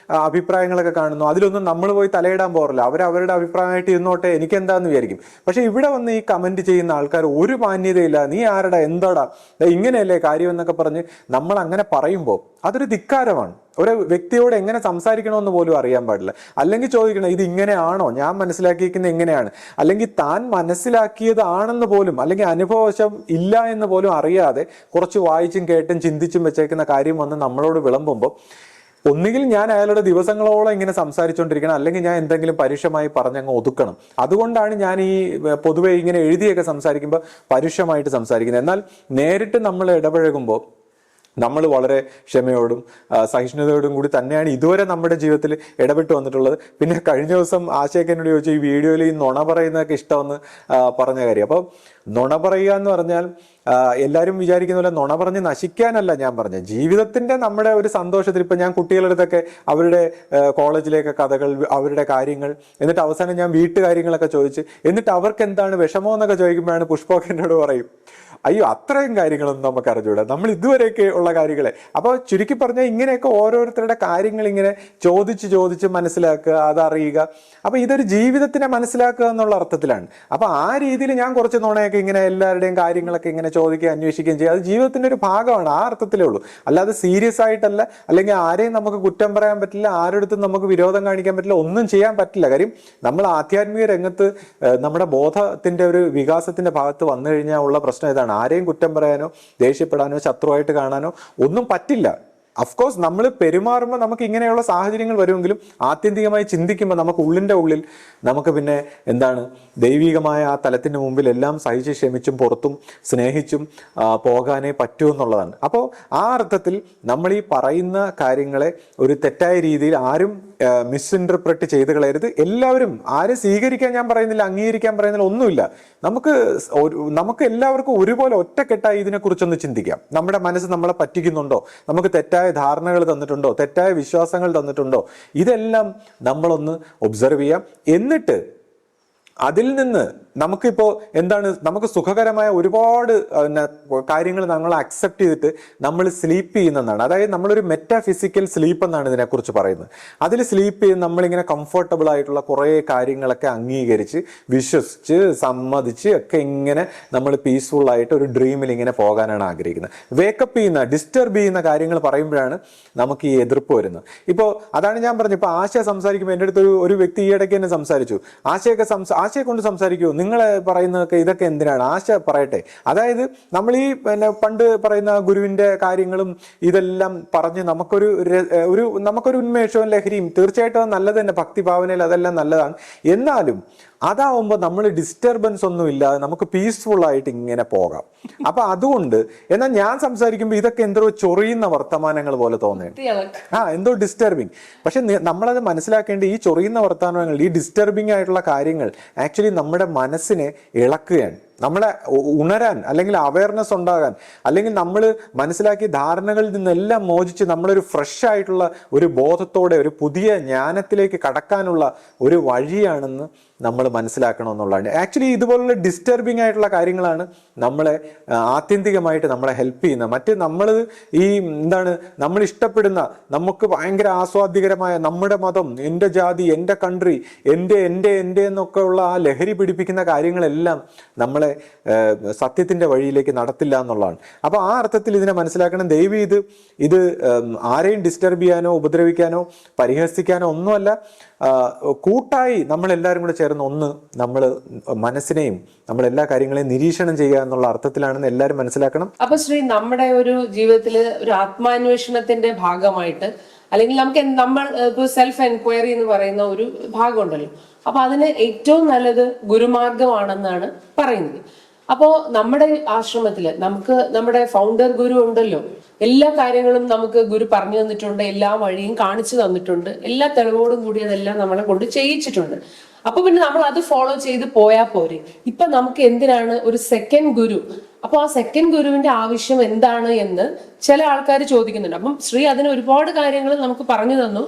അഭിപ്രായങ്ങളൊക്കെ കാണുന്നു, അതിലൊന്നും നമ്മൾ പോയി തലയിടാൻ പോറില്ല. അവരുടെ അഭിപ്രായമായിട്ട് ഇരുന്നോട്ടെ, എനിക്ക് എന്താന്ന് വിചാരിക്കും. പക്ഷെ ഇവിടെ വന്ന് ഈ കമന്റ് ചെയ്യുന്ന ആൾക്കാർ ഒരു മാന്യതയില്ല, നീ ആരടാ, എന്താടാ, ഇങ്ങനെയല്ലേ കാര്യം എന്നൊക്കെ പറഞ്ഞ് നമ്മൾ അങ്ങനെ പറയുമ്പോൾ അതൊരു ധിക്കാരമാണ്. ഒരു വ്യക്തിയോട് എങ്ങനെ സംസാരിക്കണമെന്ന് പോലും അറിയാൻ പാടില്ല. അല്ലെങ്കിൽ ചോദിക്കണം, ഇത് ഇങ്ങനെയാണോ, ഞാൻ മനസ്സിലാക്കിയിരിക്കുന്നത് എങ്ങനെയാണ്, അല്ലെങ്കിൽ താൻ മനസ്സിലാക്കിയതാണെന്ന് പോലും അല്ലെങ്കിൽ അനുഭവവശം ഇല്ല എന്ന് പോലും അറിയാതെ കുറച്ച് വായിച്ചും കേട്ടും ചിന്തിച്ചും വെച്ചേക്കുന്ന കാര്യം വന്ന് നമ്മളോട് വിളമ്പുമ്പോൾ ഒന്നുകിൽ ഞാൻ അയാളുടെ ദിവസങ്ങളോളം ഇങ്ങനെ സംസാരിച്ചുകൊണ്ടിരിക്കണം, അല്ലെങ്കിൽ ഞാൻ എന്തെങ്കിലും പരുഷമായി പറഞ്ഞങ്ങ് ഒതുക്കണം. അതുകൊണ്ടാണ് ഞാൻ ഈ പൊതുവെ ഇങ്ങനെ എഴുതിയൊക്കെ സംസാരിക്കുമ്പോൾ പരുഷമായിട്ട് സംസാരിക്കുന്നത്. എന്നാൽ നേരിട്ട് നമ്മൾ ഇടപഴകുമ്പോൾ നമ്മൾ വളരെ ക്ഷമയോടും സഹിഷ്ണുതയോടും കൂടി തന്നെയാണ് ഇതുവരെ നമ്മുടെ ജീവിതത്തിൽ ഇടപെട്ട് വന്നിട്ടുള്ളത്. പിന്നെ കഴിഞ്ഞ ദിവസം ആശയക്കനോട് ചോദിച്ചു, ഈ വീഡിയോയിൽ ഈ നുണ പറയുന്നതൊക്കെ ഇഷ്ടമെന്ന് പറഞ്ഞ കാര്യം. അപ്പോൾ നുണ പറയുക എന്ന് പറഞ്ഞാൽ എല്ലാവരും വിചാരിക്കുന്ന പോലെ നുണ പറഞ്ഞ് നശിക്കാനല്ല ഞാൻ പറഞ്ഞത്. ജീവിതത്തിന്റെ നമ്മുടെ ഒരു സന്തോഷത്തിൽ ഇപ്പം ഞാൻ കുട്ടികളുടെ അടുത്തൊക്കെ അവരുടെ കോളേജിലേക്ക് കഥകൾ, അവരുടെ കാര്യങ്ങൾ, എന്നിട്ട് അവസാനം ഞാൻ വീട്ടുകാര്യങ്ങളൊക്കെ ചോദിച്ച് എന്നിട്ട് അവർക്ക് എന്താണ് വിഷമം എന്നൊക്കെ ചോദിക്കുമ്പോഴാണ് പുഷ്പമൊക്കെ എന്നോട് പറയും, അയ്യോ അത്രയും കാര്യങ്ങളൊന്നും നമുക്ക് അറിഞ്ഞൂടാ, നമ്മൾ ഇതുവരെയൊക്കെ ഉള്ള കാര്യങ്ങളെ. അപ്പോൾ ചുരുക്കി പറഞ്ഞാൽ ഇങ്ങനെയൊക്കെ ഓരോരുത്തരുടെ കാര്യങ്ങൾ ഇങ്ങനെ ചോദിച്ച് മനസ്സിലാക്കുക, അതറിയുക. അപ്പോൾ ഇതൊരു ജീവിതത്തിനെ മനസ്സിലാക്കുക എന്നുള്ള അർത്ഥത്തിലാണ്. അപ്പോൾ ആ രീതിയിൽ ഞാൻ കുറച്ച് നുണയൊക്കെ ഇങ്ങനെ എല്ലാവരുടെയും കാര്യങ്ങളൊക്കെ ഇങ്ങനെ ചോദിക്കുകയും അന്വേഷിക്കുകയും ചെയ്യുക. അത് ജീവിതത്തിന്റെ ഒരു ഭാഗമാണ്, ആ അർത്ഥത്തിലേ ഉള്ളൂ. അല്ലാതെ സീരിയസ് ആയിട്ടല്ല, അല്ലെങ്കിൽ ആരെയും നമുക്ക് കുറ്റം പറയാൻ പറ്റില്ല, ആരുടെടുത്തും നമുക്ക് വിരോധം കാണിക്കാൻ പറ്റില്ല, ഒന്നും ചെയ്യാൻ പറ്റില്ല. കാര്യം നമ്മൾ ആധ്യാത്മിക രംഗത്ത് നമ്മുടെ ബോധത്തിന്റെ ഒരു വികാസത്തിന്റെ ഭാഗത്ത് വന്നു കഴിഞ്ഞാൽ ഉള്ള പ്രശ്നം ഇതാണ്. ആരെയും കുറ്റം പറയാനോ ദേഷ്യപ്പെടാനോ ശത്രുവായിട്ട് കാണാനോ ഒന്നും പറ്റില്ല. അഫ്കോഴ്സ് നമ്മൾ പെരുമാറുമ്പോൾ നമുക്ക് ഇങ്ങനെയുള്ള സാഹചര്യങ്ങൾ വരുമെങ്കിലും ആത്യന്തികമായി ചിന്തിക്കുമ്പോൾ നമുക്ക് ഉള്ളിൻ്റെ ഉള്ളിൽ നമുക്ക് പിന്നെ എന്താണ് ദൈവികമായ ആ തലത്തിന് മുമ്പിൽ എല്ലാം സഹിച്ച് ക്ഷമിച്ചും പുറത്തും സ്നേഹിച്ചും പോകാനേ പറ്റൂ എന്നുള്ളതാണ്. അപ്പോൾ ആ അർത്ഥത്തിൽ നമ്മൾ ഈ പറയുന്ന കാര്യങ്ങളെ ഒരു തെറ്റായ രീതിയിൽ ആരും മിസ്ഇൻറ്റർപ്രറ്റ് ചെയ്ത് കളയരുത്. എല്ലാവരും ആരും സ്വീകരിക്കാൻ ഞാൻ പറയുന്നില്ല, അംഗീകരിക്കാൻ പറയുന്നില്ല, ഒന്നുമില്ല. നമുക്ക് എല്ലാവർക്കും ഒരുപോലെ ഒറ്റക്കെട്ടായി ഇതിനെക്കുറിച്ചൊന്ന് ചിന്തിക്കാം. നമ്മുടെ മനസ്സ് നമ്മളെ പറ്റിക്കുന്നുണ്ടോ, നമുക്ക് തെറ്റായ ധാരണകൾ തന്നിട്ടുണ്ടോ, തെറ്റായ വിശ്വാസങ്ങൾ തന്നിട്ടുണ്ടോ, ഇതെല്ലാം നമ്മളൊന്ന് ഒബ്സർവ് ചെയ്യാം. എന്നിട്ട് അതിൽ നിന്ന് നമുക്കിപ്പോൾ എന്താണ്, നമുക്ക് സുഖകരമായ ഒരുപാട് കാര്യങ്ങൾ നമ്മൾ അക്സെപ്റ്റ് ചെയ്തിട്ട് നമ്മൾ സ്ലീപ്പ് ചെയ്യുന്നതാണ്. അതായത് നമ്മളൊരു മെറ്റാഫിസിക്കൽ സ്ലീപ്പ് എന്നാണ് ഇതിനെക്കുറിച്ച് പറയുന്നത്. അതിൽ സ്ലീപ്പ് ചെയ്ത് നമ്മളിങ്ങനെ കംഫർട്ടബിൾ ആയിട്ടുള്ള കുറേ കാര്യങ്ങളൊക്കെ അംഗീകരിച്ച് വിശ്വസിച്ച് സമ്മതിച്ച് ഒക്കെ ഇങ്ങനെ നമ്മൾ പീസ്ഫുൾ ആയിട്ട് ഒരു ഡ്രീമിൽ ഇങ്ങനെ പോകാനാണ് ആഗ്രഹിക്കുന്നത്. വേക്കപ്പ് ചെയ്യുന്ന ഡിസ്റ്റർബ് ചെയ്യുന്ന കാര്യങ്ങൾ പറയുമ്പോഴാണ് നമുക്ക് ഈ എതിർപ്പ് വരുന്നത്. ഇപ്പോൾ അതാണ് ഞാൻ പറഞ്ഞത്, ഇപ്പോൾ ആശയ സംസാരിക്കുമ്പോൾ എൻ്റെ അടുത്ത് ഒരു വ്യക്തി ഈ ഇടയ്ക്ക് തന്നെ സംസാരിച്ചു. ആശയെ കൊണ്ട് സംസാരിക്കുമോ, നിങ്ങളെ പറയുന്നതൊക്കെ ഇതൊക്കെ എന്തിനാണ്, ആശ പറയട്ടെ. അതായത് നമ്മൾ ഈ പണ്ട് പറയുന്ന ഗുരുവിന്റെ കാര്യങ്ങളും ഇതെല്ലാം പറഞ്ഞ് നമുക്കൊരു ഉന്മേഷവും ലഹരിയും തീർച്ചയായിട്ടും നല്ലത് തന്നെ, ഭക്തിഭാവനയിൽ അതെല്ലാം നല്ലതാണ്. എന്നാലും അതാവുമ്പോൾ നമ്മൾ ഡിസ്റ്റർബൻസ് ഒന്നും ഇല്ലാതെ നമുക്ക് പീസ്ഫുൾ ആയിട്ട് ഇങ്ങനെ പോകാം. അപ്പൊ അതുകൊണ്ട് എന്നാൽ ഞാൻ സംസാരിക്കുമ്പോൾ ഇതൊക്കെ എന്തോ ചൊറിയുന്ന വർത്തമാനങ്ങൾ പോലെ തോന്നുന്നു, എന്തോ ഡിസ്റ്റർബിങ്. പക്ഷെ നമ്മളത് മനസ്സിലാക്കേണ്ട, ഈ ചൊറിയുന്ന വർത്തമാനങ്ങൾ, ഈ ഡിസ്റ്റർബിങ് ആയിട്ടുള്ള കാര്യങ്ങൾ ആക്ച്വലി നമ്മുടെ മനസ്സിനെ ഇളക്കുകയാണ്. നമ്മളെ ഉണരാൻ, അല്ലെങ്കിൽ അവയർനെസ് ഉണ്ടാകാൻ, അല്ലെങ്കിൽ നമ്മൾ മനസ്സിലാക്കിയ ധാരണകളിൽ നിന്നെല്ലാം മോചിച്ച് നമ്മളൊരു ഫ്രഷ് ആയിട്ടുള്ള ഒരു ബോധത്തോടെ ഒരു പുതിയ ജ്ഞാനത്തിലേക്ക് കടക്കാനുള്ള ഒരു വഴിയാണെന്ന് നമ്മൾ മനസ്സിലാക്കണമെന്നുള്ളതാണ്. ആക്ച്വലി ഇതുപോലുള്ള ഡിസ്റ്റർബിങ് ആയിട്ടുള്ള കാര്യങ്ങളാണ് നമ്മളെ ആത്യന്തികമായിട്ട് നമ്മളെ ഹെൽപ്പ് ചെയ്യുന്നത്. മറ്റ് നമ്മൾ ഈ നമ്മൾ ഇഷ്ടപ്പെടുന്ന, നമുക്ക് ഭയങ്കര ആസ്വാദ്യകരമായ നമ്മുടെ മതം, എൻ്റെ ജാതി, എൻ്റെ കൺട്രി, എൻ്റെ എന്നൊക്കെ ഉള്ള ആ ലഹരി പിടിപ്പിക്കുന്ന കാര്യങ്ങളെല്ലാം നമ്മളെ സത്യത്തിന്റെ വഴിയിലേക്ക് നടത്തില്ല എന്നുള്ളതാണ്. അപ്പൊ ആ അർത്ഥത്തിൽ ഇതിനെ മനസ്സിലാക്കണം. ദൈവം ഇത് ആരെയും ഡിസ്റ്റർബ് ചെയ്യാനോ ഉപദ്രവിക്കാനോ പരിഹസിക്കാനോ ഒന്നുമല്ല, കൂട്ടായി നമ്മളെല്ലാവരും കൂടെ ചേർന്ന് നമ്മൾ മനസ്സിനെയും നമ്മളെല്ലാ കാര്യങ്ങളെയും നിരീക്ഷണം ചെയ്യുക എന്നുള്ള അർത്ഥത്തിലാണെന്ന് എല്ലാവരും മനസ്സിലാക്കണം. അപ്പൊ ശ്രീ, നമ്മുടെ ഒരു ജീവിതത്തില് ഒരു ആത്മാന്വേഷണത്തിന്റെ ഭാഗമായിട്ട്, അല്ലെങ്കിൽ നമ്മൾ ഇപ്പൊ സെൽഫ് എൻക്വയറി എന്ന് പറയുന്ന ഒരു ഭാഗമുണ്ടല്ലോ, അപ്പൊ അതിന് ഏറ്റവും നല്ലത് ഗുരുമാർഗമാണെന്നാണ് പറയുന്നത്. അപ്പോ നമ്മുടെ ആശ്രമത്തില് നമ്മുടെ ഫൗണ്ടർ ഗുരു ഉണ്ടല്ലോ, എല്ലാ കാര്യങ്ങളും നമുക്ക് ഗുരു പറഞ്ഞു തന്നിട്ടുണ്ട്, എല്ലാ വഴിയും കാണിച്ചു തന്നിട്ടുണ്ട്, എല്ലാ തെളിവോടും കൂടി അതെല്ലാം നമ്മളെ കൊണ്ട് ചെയ്യിച്ചിട്ടുണ്ട്. അപ്പൊ പിന്നെ നമ്മൾ അത് ഫോളോ ചെയ്ത് പോയാൽ പോരെ. ഇപ്പൊ നമുക്ക് എന്തിനാണ് ഒരു സെക്കൻഡ് ഗുരു? അപ്പൊ ആ സെക്കൻഡ് ഗുരുവിന്റെ ആവശ്യം എന്താണ് എന്ന് ചില ആൾക്കാർ ചോദിക്കുന്നുണ്ട്. അപ്പം ശ്രീ അതിന് ഒരുപാട് കാര്യങ്ങൾ നമുക്ക് പറഞ്ഞു തന്നു,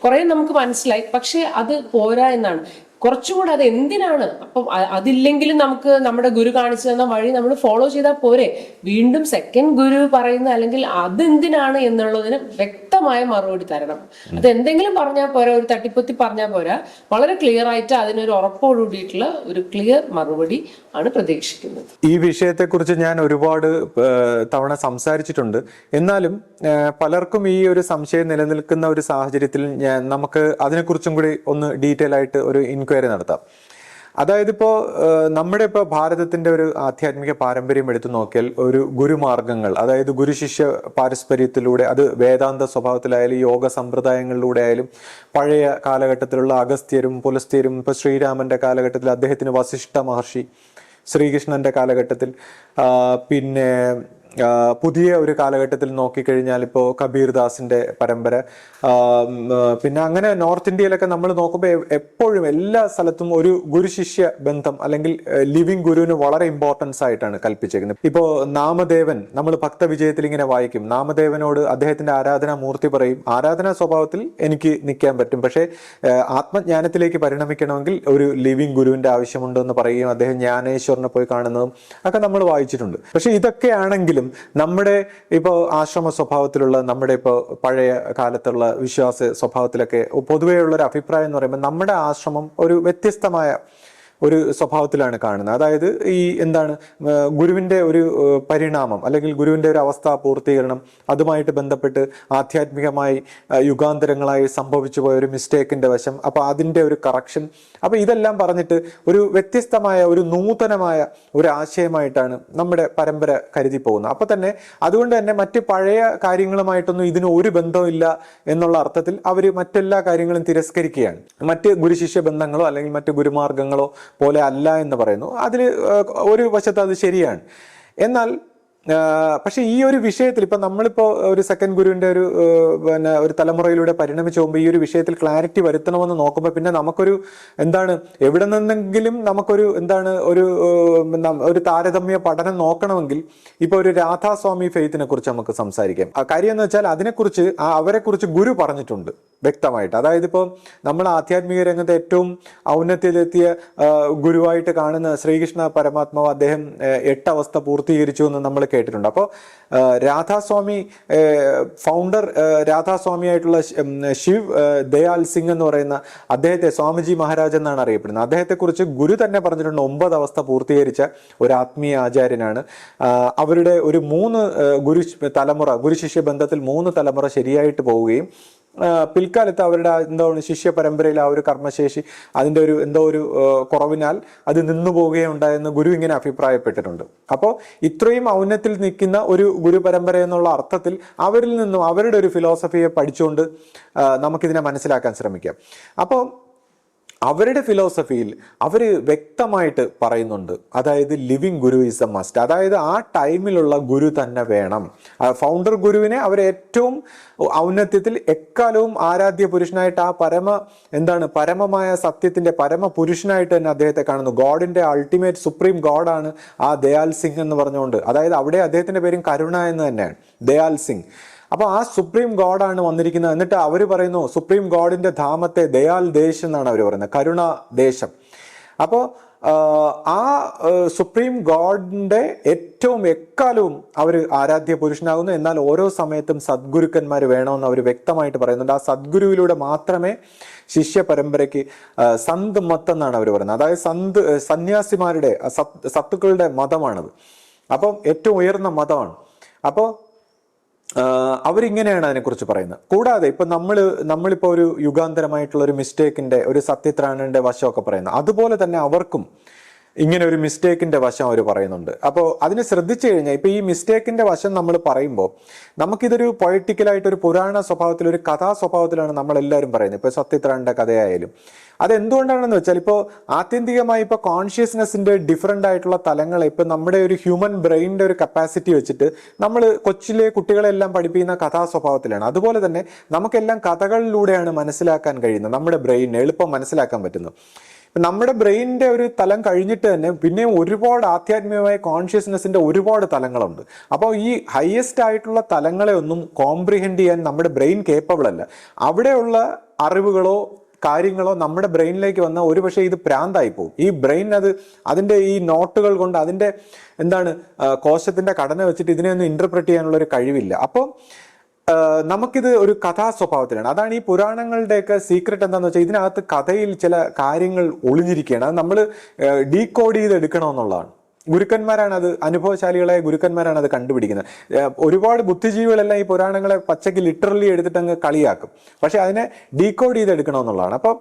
കുറെ നമുക്ക് മനസ്സിലായി. പക്ഷെ അത് പോരാ എന്നാണ്. കുറച്ചുകൂടെ അത് എന്തിനാണ്? അപ്പം അതില്ലെങ്കിലും നമുക്ക് നമ്മുടെ ഗുരു കാണിച്ചു തന്ന വഴി നമ്മൾ ഫോളോ ചെയ്താൽ പോരെ. വീണ്ടും സെക്കൻഡ് ഗുരു പറയുന്ന, അല്ലെങ്കിൽ അതെന്തിനാണ് എന്നുള്ളതിന് വ്യക്തമായ മറുപടി തരണം. അത് എന്തെങ്കിലും പറഞ്ഞാൽ പോരാ, ഒരു തട്ടിപ്പൊത്തി പറഞ്ഞാൽ പോരാ, വളരെ ക്ലിയർ ആയിട്ട് അതിനൊരു ഉറപ്പോടുകൂടിയിട്ടുള്ള ഒരു ക്ലിയർ മറുപടി ആണ് പ്രതീക്ഷിക്കുന്നത്. ഈ വിഷയത്തെക്കുറിച്ച് ഞാൻ ഒരുപാട് തവണ സംസാരിച്ചിട്ടുണ്ട്. എന്നാലും പലർക്കും ഈ ഒരു സംശയം നിലനിൽക്കുന്ന ഒരു സാഹചര്യത്തിൽ നമുക്ക് അതിനെക്കുറിച്ചും കൂടി ഒന്ന് ഡീറ്റെയിൽ ആയിട്ട് ഒരു എൻക്വയറി നടത്താം. അതായത് നമ്മുടെ ഭാരതത്തിന്റെ ഒരു ആധ്യാത്മിക പാരമ്പര്യം എടുത്തു നോക്കിയാൽ ഒരു ഗുരുമാർഗങ്ങൾ, അതായത് ഗുരുശിഷ്യ പാരസ്പര്യത്തിലൂടെ, അത് വേദാന്ത സ്വഭാവത്തിലായാലും യോഗ സമ്പ്രദായങ്ങളിലൂടെ ആയാലും, പഴയ കാലഘട്ടത്തിലുള്ള അഗസ്ത്യരും പുലസ്ത്യരും, ശ്രീരാമന്റെ കാലഘട്ടത്തിൽ അദ്ദേഹത്തിന് വസിഷ്ഠ മഹർഷി, ശ്രീകൃഷ്ണന്റെ കാലഘട്ടത്തിൽ, പിന്നെ പുതിയ ഒരു കാലഘട്ടത്തിൽ നോക്കിക്കഴിഞ്ഞാൽ ഇപ്പോൾ കബീർദാസിന്റെ പരമ്പര, പിന്നെ അങ്ങനെ നോർത്ത് ഇന്ത്യയിലൊക്കെ നമ്മൾ നോക്കുമ്പോൾ എപ്പോഴും എല്ലാ സ്ഥലത്തും ഒരു ഗുരുശിഷ്യ ബന്ധം അല്ലെങ്കിൽ ലിവിങ് ഗുരുവിന് വളരെ ഇമ്പോർട്ടൻസ് ആയിട്ടാണ് കൽപ്പിച്ചേക്കുന്നത്. ഇപ്പോൾ നാമദേവൻ, നമ്മൾ ഭക്തവിജയത്തിൽ ഇങ്ങനെ വായിക്കും, നാമദേവനോട് അദ്ദേഹത്തിന്റെ ആരാധനാ മൂർത്തി പറയും, ആരാധനാ സ്വഭാവത്തിൽ എനിക്ക് നിൽക്കാൻ പറ്റും, പക്ഷേ ആത്മജ്ഞാനത്തിലേക്ക് പരിണമിക്കണമെങ്കിൽ ഒരു ലിവിങ് ഗുരുവിന്റെ ആവശ്യമുണ്ടെന്ന് പറയുകയും അദ്ദേഹം ജ്ഞാനേശ്വരനെ പോയി കാണുന്നതും ഒക്കെ നമ്മൾ വായിച്ചിട്ടുണ്ട്. പക്ഷെ ഇതൊക്കെയാണെങ്കിലും നമ്മുടെ ഇപ്പോൾ ആശ്രമ സ്വഭാവത്തിലുള്ള, നമ്മുടെ ഇപ്പോൾ പഴയ കാലത്തുള്ള വിശ്വാസ സ്വഭാവത്തിലൊക്കെ പൊതുവെയുള്ള ഒരു അഭിപ്രായം എന്ന് പറയുമ്പോൾ നമ്മുടെ ആശ്രമം ഒരു വ്യത്യസ്തമായ ഒരു സ്വഭാവത്തിലാണ് കാണുന്നത്. അതായത് ഗുരുവിന്റെ ഒരു പരിണാമം അല്ലെങ്കിൽ ഗുരുവിന്റെ ഒരു അവസ്ഥാ പൂർത്തീകരണം, അതുമായിട്ട് ബന്ധപ്പെട്ട് ആധ്യാത്മികമായി യുഗാന്തരങ്ങളായി സംഭവിച്ചു പോയ ഒരു മിസ്റ്റേക്കിന്റെ വശം, അപ്പൊ അതിന്റെ ഒരു കറക്ഷൻ, അപ്പൊ ഇതെല്ലാം പറഞ്ഞിട്ട് ഒരു വ്യത്യസ്തമായ ഒരു നൂതനമായ ഒരു ആശയമായിട്ടാണ് നമ്മുടെ പരമ്പര കരുതി പോകുന്നത്. അപ്പൊ തന്നെ അതുകൊണ്ട് തന്നെ മറ്റ് പഴയ കാര്യങ്ങളുമായിട്ടൊന്നും ഇതിന് ഒരു ബന്ധമില്ല എന്നുള്ള അർത്ഥത്തിൽ അവർ മറ്റെല്ലാ കാര്യങ്ങളും തിരസ്കരിക്കുകയാണ്. മറ്റ് ഗുരുശിഷ്യ ബന്ധങ്ങളോ അല്ലെങ്കിൽ മറ്റ് ഗുരുമാർഗങ്ങളോ പോലെ അല്ല എന്ന് പറയുന്നു. അതിൽ ഒരു വശത്ത് അത് ശരിയാണ്. എന്നാൽ പക്ഷെ ഈ ഒരു വിഷയത്തിൽ ഇപ്പൊ നമ്മളിപ്പോ ഒരു സെക്കൻഡ് ഗുരുവിന്റെ ഒരു പിന്നെ ഒരു തലമുറയിലൂടെ പരിണമിച്ചു പോകുമ്പോൾ ഈ ഒരു വിഷയത്തിൽ ക്ലാരിറ്റി വരുത്തണമെന്ന് നോക്കുമ്പോൾ പിന്നെ നമുക്കൊരു എന്താണ് എവിടെ നിന്നെങ്കിലും നമുക്കൊരു എന്താണ് ഒരു താരതമ്യ പഠനം നോക്കണമെങ്കിൽ ഇപ്പൊ ഒരു രാധാസ്വാമി ഫെയ്ത്തിനെ കുറിച്ച് നമുക്ക് സംസാരിക്കാം. കാര്യം എന്ന് വെച്ചാൽ അതിനെക്കുറിച്ച് അവരെ കുറിച്ച് ഗുരു പറഞ്ഞിട്ടുണ്ട് വ്യക്തമായിട്ട്. അതായത് ഇപ്പോൾ നമ്മൾ ആധ്യാത്മിക രംഗത്ത് ഏറ്റവും ഔന്നത്യത്തിലെത്തിയ ഗുരുവായിട്ട് കാണുന്ന ശ്രീകൃഷ്ണ പരമാത്മാവ് അദ്ദേഹം 8 അവസ്ഥ പൂർത്തീകരിച്ചു എന്ന് നമ്മൾ കേട്ടിട്ടുണ്ട്. അപ്പോൾ രാധാസ്വാമി ഫൗണ്ടർ രാധാസ്വാമിയായിട്ടുള്ള ശിവ് ദയാൽ സിംഗ് എന്ന് പറയുന്ന അദ്ദേഹത്തെ സ്വാമിജി മഹാരാജ് എന്നാണ് അറിയപ്പെടുന്നത്. അദ്ദേഹത്തെക്കുറിച്ച് ഗുരു തന്നെ പറഞ്ഞിട്ടുണ്ട് 9 അവസ്ഥ പൂർത്തീകരിച്ച ഒരു ആത്മീയ ആചാര്യനാണ്. അവരുടെ ഒരു 3 ഗുരു ശിഷ്യ ബന്ധത്തിൽ 3 തലമുറ ശരിയായിട്ട് പോവുകയും പിൽക്കാലത്ത് അവരുടെ എന്താണ് ശിഷ്യ പരമ്പരയിൽ ആ ഒരു കർമ്മശേഷി അതിൻ്റെ ഒരു ഒരു കുറവിനാൽ അത് നിന്നു പോവുകയുണ്ടായെന്ന് ഗുരു ഇങ്ങനെ അഭിപ്രായപ്പെട്ടിട്ടുണ്ട്. അപ്പോൾ ഇത്രയും ഔന്നത്തിൽ നിൽക്കുന്ന ഒരു ഗുരു പരമ്പര എന്നുള്ള അർത്ഥത്തിൽ അവരിൽ നിന്നും അവരുടെ ഒരു ഫിലോസഫിയെ പഠിച്ചുകൊണ്ട് നമുക്കിതിനെ മനസ്സിലാക്കാൻ ശ്രമിക്കാം. അപ്പോൾ അവരുടെ ഫിലോസഫിയിൽ അവർ വ്യക്തമായിട്ട് പറയുന്നുണ്ട്, അതായത് living Guru is A must. അതായത് ആ ടൈമിലുള്ള ഗുരു തന്നെ വേണം. ഫൗണ്ടർ ഗുരുവിനെ അവർ ഏറ്റവും ഔന്നത്യത്തിൽ എക്കാലവും ആരാധ്യ പുരുഷനായിട്ട് ആ പരമമായ സത്യത്തിന്റെ പരമ പുരുഷനായിട്ട് തന്നെ അദ്ദേഹത്തെ കാണുന്നു. ഗോഡിന്റെ അൾട്ടിമേറ്റ് സുപ്രീം ഗോഡാണ് ആ ദയാൽ സിംഗ് എന്ന് പറഞ്ഞുകൊണ്ട്. അതായത് അവിടെ അദ്ദേഹത്തിന്റെ പേരും കരുണ എന്ന് തന്നെയാണ്, ദയാൽ സിംഗ്. അപ്പോൾ ആ സുപ്രീം ഗോഡാണ് വന്നിരിക്കുന്നത്. എന്നിട്ട് അവർ പറയുന്നു സുപ്രീം ഗോഡിന്റെ ധാമത്തെ ദയാൽ ദേശ് എന്നാണ് അവർ പറയുന്നത്, കരുണ ദേശം. അപ്പോൾ ആ സുപ്രീം ഗോഡിന്റെ ഏറ്റവും എക്കാലവും അവർ ആരാധ്യ പുരുഷനാകുന്നു. എന്നാൽ ഓരോ സമയത്തും സദ്ഗുരുക്കന്മാർ വേണമെന്ന് അവർ വ്യക്തമായിട്ട് പറയുന്നുണ്ട്. ആ സദ്ഗുരുവിലൂടെ മാത്രമേ ശിഷ്യ പരമ്പരയ്ക്ക് സന്ത് മത്ത് എന്നാണ് അവർ പറയുന്നത്. അതായത് സന്യാസിമാരുടെ സത്തുക്കളുടെ മതമാണത്. അപ്പം ഏറ്റവും ഉയർന്ന മതമാണ്. അപ്പോൾ അവരിങ്ങനെയാണ് അതിനെക്കുറിച്ച് പറയുന്നത്. കൂടാതെ ഇപ്പൊ നമ്മളിപ്പോ ഒരു യുഗാന്തരമായിട്ടുള്ള ഒരു മിസ്റ്റേക്കിന്റെ ഒരു സത്യത്രാണന്റെ വശമൊക്കെ പറയുന്നത്, അതുപോലെ തന്നെ അവർക്കും ഇങ്ങനെ ഒരു മിസ്റ്റേക്കിന്റെ വശം അവർ പറയുന്നുണ്ട്. അപ്പോൾ അതിനെ ശ്രദ്ധിച്ചു കഴിഞ്ഞാൽ ഇപ്പൊ ഈ മിസ്റ്റേക്കിന്റെ വശം നമ്മൾ പറയുമ്പോൾ നമുക്കിതൊരു പൊയറ്റിക്കലായിട്ട് ഒരു പുരാണ സ്വഭാവത്തിൽ ഒരു കഥാ സ്വഭാവത്തിലാണ് നമ്മൾ എല്ലാവരും പറയുന്നത്. ഇപ്പൊ സത്യത്രാണന്റെ കഥയായാലും അതെന്തുകൊണ്ടാണെന്ന് വെച്ചാൽ ഇപ്പോൾ ആത്യന്തികമായി ഇപ്പോൾ കോൺഷ്യസ്നെസ്സിന്റെ ഡിഫറെൻ്റ് ആയിട്ടുള്ള തലങ്ങളെ ഇപ്പൊ നമ്മുടെ ഒരു ഹ്യൂമൻ ബ്രെയിനിന്റെ ഒരു കപ്പാസിറ്റി വെച്ചിട്ട് നമ്മൾ കൊച്ചിലെ കുട്ടികളെല്ലാം പഠിപ്പിക്കുന്ന കഥാ സ്വഭാവത്തിലാണ്. അതുപോലെ തന്നെ നമുക്കെല്ലാം കഥകളിലൂടെയാണ് മനസ്സിലാക്കാൻ കഴിയുന്നത്, നമ്മുടെ ബ്രെയിനിനെ എളുപ്പം മനസ്സിലാക്കാൻ പറ്റുന്നു. നമ്മുടെ ബ്രെയിനിന്റെ ഒരു തലം കഴിഞ്ഞിട്ട് തന്നെ പിന്നെയും ഒരുപാട് ആധ്യാത്മികമായ കോൺഷ്യസ്നെസ്സിന്റെ ഒരുപാട് തലങ്ങളുണ്ട്. അപ്പോൾ ഈ ഹയസ്റ്റ് ആയിട്ടുള്ള തലങ്ങളെ ഒന്നും കോംപ്രിഹെൻഡ് ചെയ്യാൻ നമ്മുടെ ബ്രെയിൻ കേപ്പബിൾ അല്ല. അവിടെയുള്ള അറിവുകളോ കാര്യങ്ങളോ നമ്മുടെ ബ്രെയിനിലേക്ക് വന്നാൽ ഒരുപക്ഷെ ഇത് പ്രാന്തായി പോകും. ഈ ബ്രെയിൻ അതിൻ്റെ ഈ നോട്ടുകൾ കൊണ്ട് അതിൻ്റെ കോശത്തിന്റെ ഘടന വെച്ചിട്ട് ഇതിനെയൊന്നും ഇന്റർപ്രറ്റ് ചെയ്യാനുള്ള ഒരു കഴിവില്ല. അപ്പോൾ നമുക്കിത് ഒരു കഥാ സ്വഭാവത്തിലാണ്. അതാണ് ഈ പുരാണങ്ങളുടെയൊക്കെ സീക്രട്ട് എന്താന്ന് വെച്ചാൽ ഇതിനകത്ത് കഥയിൽ ചില കാര്യങ്ങൾ ഒളിഞ്ഞിരിക്കുകയാണ്. അത് നമ്മൾ ഡീകോഡ് ചെയ്ത് എടുക്കണമെന്നുള്ളതാണ്. ഗുരുക്കന്മാരാണ് അത്, അനുഭവശാലികളായ ഗുരുക്കന്മാരാണ് അത് കണ്ടുപിടിക്കുന്നത്. ഒരുപാട് ബുദ്ധിജീവികളെല്ലാം ഈ പുരാണങ്ങളെ പച്ചയ്ക്ക് ലിറ്ററലി എടുത്തിട്ട് അങ്ങ് കളിയാക്കും. പക്ഷെ അതിനെ ഡീകോഡ് ചെയ്തെടുക്കണമെന്നുള്ളതാണ്. അപ്പോൾ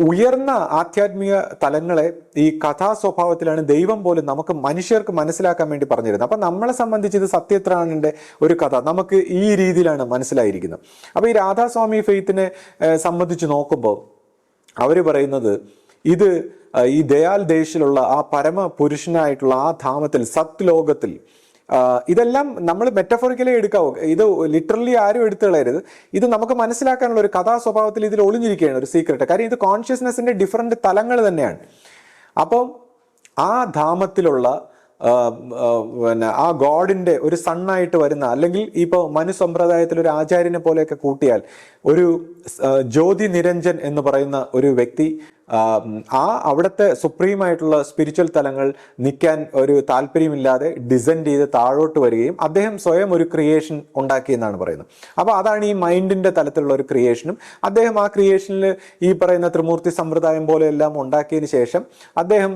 ഉയർന്ന ആധ്യാത്മിക തലങ്ങളെ ഈ കഥാ സ്വഭാവത്തിലാണ് ദൈവം പോലും നമുക്ക് മനുഷ്യർക്ക് മനസ്സിലാക്കാൻ വേണ്ടി പറഞ്ഞിരുന്നത്. അപ്പൊ നമ്മളെ സംബന്ധിച്ച് ഇത് സത്യത്രാണന്റെ ഒരു കഥ നമുക്ക് ഈ രീതിയിലാണ് മനസ്സിലായിരിക്കുന്നത്. അപ്പൊ ഈ രാധാസ്വാമി ഫെയ്ത്തിനെ സംബന്ധിച്ച് നോക്കുമ്പോൾ അവർ പറയുന്നത് ഇത് ഈ ദയാൽ ദേശിലുള്ള ആ പരമ പുരുഷനായിട്ടുള്ള ആ ധാമത്തിൽ സത് ലോകത്തിൽ ഇതെല്ലാം നമ്മൾ മെറ്റഫോറിക്കലി എടുക്കാവൂ, ഇത് ലിറ്ററലി ആരും എടുത്തു കളയരുത്. ഇത് നമുക്ക് മനസ്സിലാക്കാനുള്ള ഒരു കഥാ സ്വഭാവത്തിൽ ഇതിൽ ഒളിഞ്ഞിരിക്കുകയാണ് ഒരു സീക്രട്ട്. കാര്യം ഇത് കോൺഷ്യസ്നെസ്സിന്റെ ഡിഫറെന്റ് തലങ്ങൾ തന്നെയാണ്. അപ്പം ആ ധാമത്തിലുള്ള ആ ഗോഡിന്റെ ഒരു സണ്ണായിട്ട് വരുന്ന, അല്ലെങ്കിൽ ഇപ്പോൾ മനുസമ്പ്രദായത്തിൽ ഒരു ആചാര്യനെ പോലെയൊക്കെ കൂട്ടിയാൽ ഒരു ജ്യോതി നിരഞ്ജൻ എന്ന് പറയുന്ന ഒരു വ്യക്തി അവിടുത്തെ സുപ്രീം ആയിട്ടുള്ള സ്പിരിച്വൽ തലങ്ങൾ നിൽക്കാൻ ഒരു താല്പര്യമില്ലാതെ ഡിസെൻഡ് ചെയ്ത് താഴോട്ട് വരികയും അദ്ദേഹം സ്വയം ഒരു ക്രിയേഷൻ ഉണ്ടാക്കിയെന്നാണ് പറയുന്നത്. അപ്പോൾ അതാണ് ഈ മൈൻഡിന്റെ തലത്തിലുള്ള ഒരു ക്രിയേഷനും. അദ്ദേഹം ആ ക്രിയേഷനിൽ ഈ പറയുന്ന ത്രിമൂർത്തി സമ്പ്രദായം പോലെ എല്ലാം ഉണ്ടാക്കിയതിന് ശേഷം അദ്ദേഹം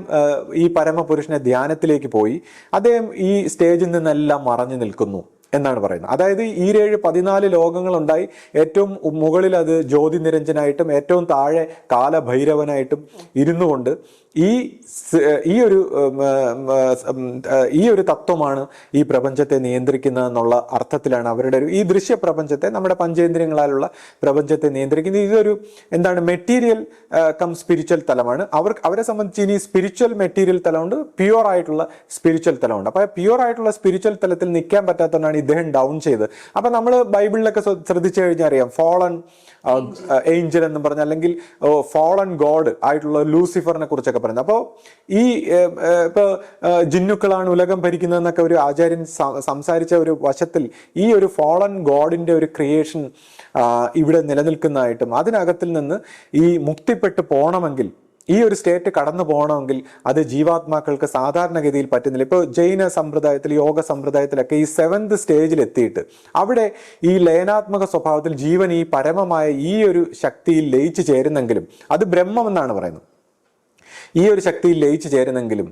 ഈ പരമപുരുഷനെ ധ്യാനത്തിലേക്ക് പോയി അദ്ദേഹം ഈ സ്റ്റേജിൽ നിന്നെല്ലാം മറഞ്ഞു നിൽക്കുന്നു എന്നാണ് പറയുന്നത്. അതായത് ഈ 14 ലോകങ്ങളുണ്ടായി. ഏറ്റവും മുകളിൽ അത് ജ്യോതി നിരഞ്ജനായിട്ടും ഏറ്റവും താഴെ കാലഭൈരവനായിട്ടും ഇരുന്നു കൊണ്ട് ഈ ഒരു തത്വമാണ് ഈ പ്രപഞ്ചത്തെ നിയന്ത്രിക്കുന്നത് എന്നുള്ള അർത്ഥത്തിലാണ് അവരുടെ ഈ ദൃശ്യ പ്രപഞ്ചത്തെ, നമ്മുടെ പഞ്ചേന്ദ്രിയങ്ങളാലുള്ള പ്രപഞ്ചത്തെ നിയന്ത്രിക്കുന്നത്. ഇതൊരു എന്താണ് മെറ്റീരിയൽ കം സ്പിരിച്വൽ തലമാണ്. അവരെ സംബന്ധിച്ച് ഇനി സ്പിരിച്വൽ മെറ്റീരിയൽ തലമുണ്ട്, പ്യുവർ ആയിട്ടുള്ള സ്പിരിച്വൽ തലമുണ്ട്. അപ്പോൾ പ്യുവർ ആയിട്ടുള്ള സ്പിരിച്വൽ തലത്തിൽ നിൽക്കാൻ പറ്റാത്തതാണ് ഇദ്ദേഹം ഡൗൺ ചെയ്ത്. അപ്പൊ നമ്മൾ ബൈബിളിലൊക്കെ ശ്രദ്ധിച്ചു കഴിഞ്ഞാൽ അറിയാം, ഫോളൺ ഏഞ്ചൽ എന്ന് പറഞ്ഞ, അല്ലെങ്കിൽ ഫോളൺ ഗോഡ് ആയിട്ടുള്ള ലൂസിഫറിനെ കുറിച്ചൊക്കെ പറയുന്നത്. അപ്പോൾ ഈ ഇപ്പൊ ജിന്നുക്കളാണ് ഉലകം ഭരിക്കുന്നതെന്നൊക്കെ ഒരു ആചാര്യൻ സംസാരിച്ച ഒരു വശത്തിൽ ഈ ഒരു ഫോളൺ ഗോഡിന്റെ ഒരു ക്രിയേഷൻ ഇവിടെ നിലനിൽക്കുന്നതായിട്ടും അതിനകത്തിൽ നിന്ന് ഈ മുക്തിപ്പെട്ടു പോകണമെങ്കിൽ, ഈ ഒരു സ്റ്റേറ്റ് കടന്നു പോകണമെങ്കിൽ അത് ജീവാത്മാക്കൾക്ക് സാധാരണഗതിയിൽ പറ്റുന്നില്ല. ഇപ്പോൾ ജൈന സമ്പ്രദായത്തിൽ, യോഗ സമ്പ്രദായത്തിലൊക്കെ ഈ 7th സ്റ്റേജിൽ എത്തിയിട്ട് അവിടെ ഈ ലയനാത്മക സ്വഭാവത്തിൽ ജീവൻ ഈ പരമമായ ഈ ഒരു ശക്തിയിൽ ലയിച്ചു ചേരുന്നെങ്കിലും, അത് ബ്രഹ്മം എന്നാണ് പറയുന്നത്, ഈ ഒരു ശക്തിയിൽ ലയിച്ചു ചേരുന്നെങ്കിലും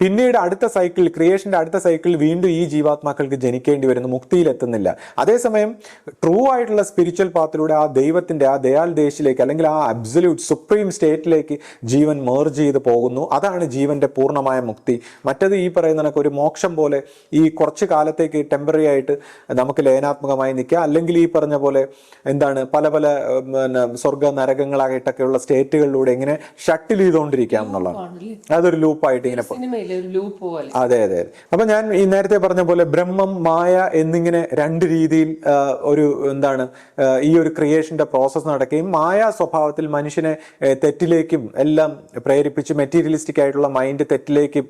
പിന്നീട് അടുത്ത സൈക്കിൾ, ക്രിയേഷന്റെ അടുത്ത സൈക്കിൾ വീണ്ടും ഈ ജീവാത്മാക്കൾക്ക് ജനിക്കേണ്ടി വരുന്നു, മുക്തിയിലെത്തുന്നില്ല. അതേസമയം ട്രൂ ആയിട്ടുള്ള സ്പിരിച്വൽ പാത്തിലൂടെ ആ ദൈവത്തിന്റെ ആ ദയാൽ ദേശിലേക്ക്, അല്ലെങ്കിൽ ആ അബ്സല്യൂട്ട് സുപ്രീം സ്റ്റേറ്റിലേക്ക് ജീവൻ മേർജ് ചെയ്ത് പോകുന്നു. അതാണ് ജീവന്റെ പൂർണ്ണമായ മുക്തി. മറ്റത് ഈ പറയുന്ന ഒരു മോക്ഷം പോലെ ഈ കുറച്ച് കാലത്തേക്ക് ടെമ്പററി ആയിട്ട് നമുക്ക് ലയനാത്മകമായി നിൽക്കുക, അല്ലെങ്കിൽ ഈ പറഞ്ഞ പോലെ എന്താണ് പല പല സ്വർഗ നരകങ്ങളായിട്ടൊക്കെയുള്ള സ്റ്റേറ്റുകളിലൂടെ ഇങ്ങനെ ഷട്ടിൽ ചെയ്തുകൊണ്ടിരിക്കാം എന്നുള്ളതാണ്. അതൊരു ലൂപ്പായിട്ട് ഇങ്ങനെ. അതെ അതെ. അപ്പൊ ഞാൻ ഈ നേരത്തെ പറഞ്ഞ പോലെ ബ്രഹ്മം, മായ എന്നിങ്ങനെ രണ്ട് രീതിയിൽ ഒരു എന്താണ് ഈ ഒരു ക്രിയേഷന്റെ പ്രോസസ്സ് നടക്കുകയും മായ സ്വഭാവത്തിൽ മനുഷ്യനെ തെറ്റിലേക്കും എല്ലാം പ്രേരിപ്പിച്ച് മെറ്റീരിയലിസ്റ്റിക് ആയിട്ടുള്ള മൈൻഡ് തെറ്റിലേക്ക്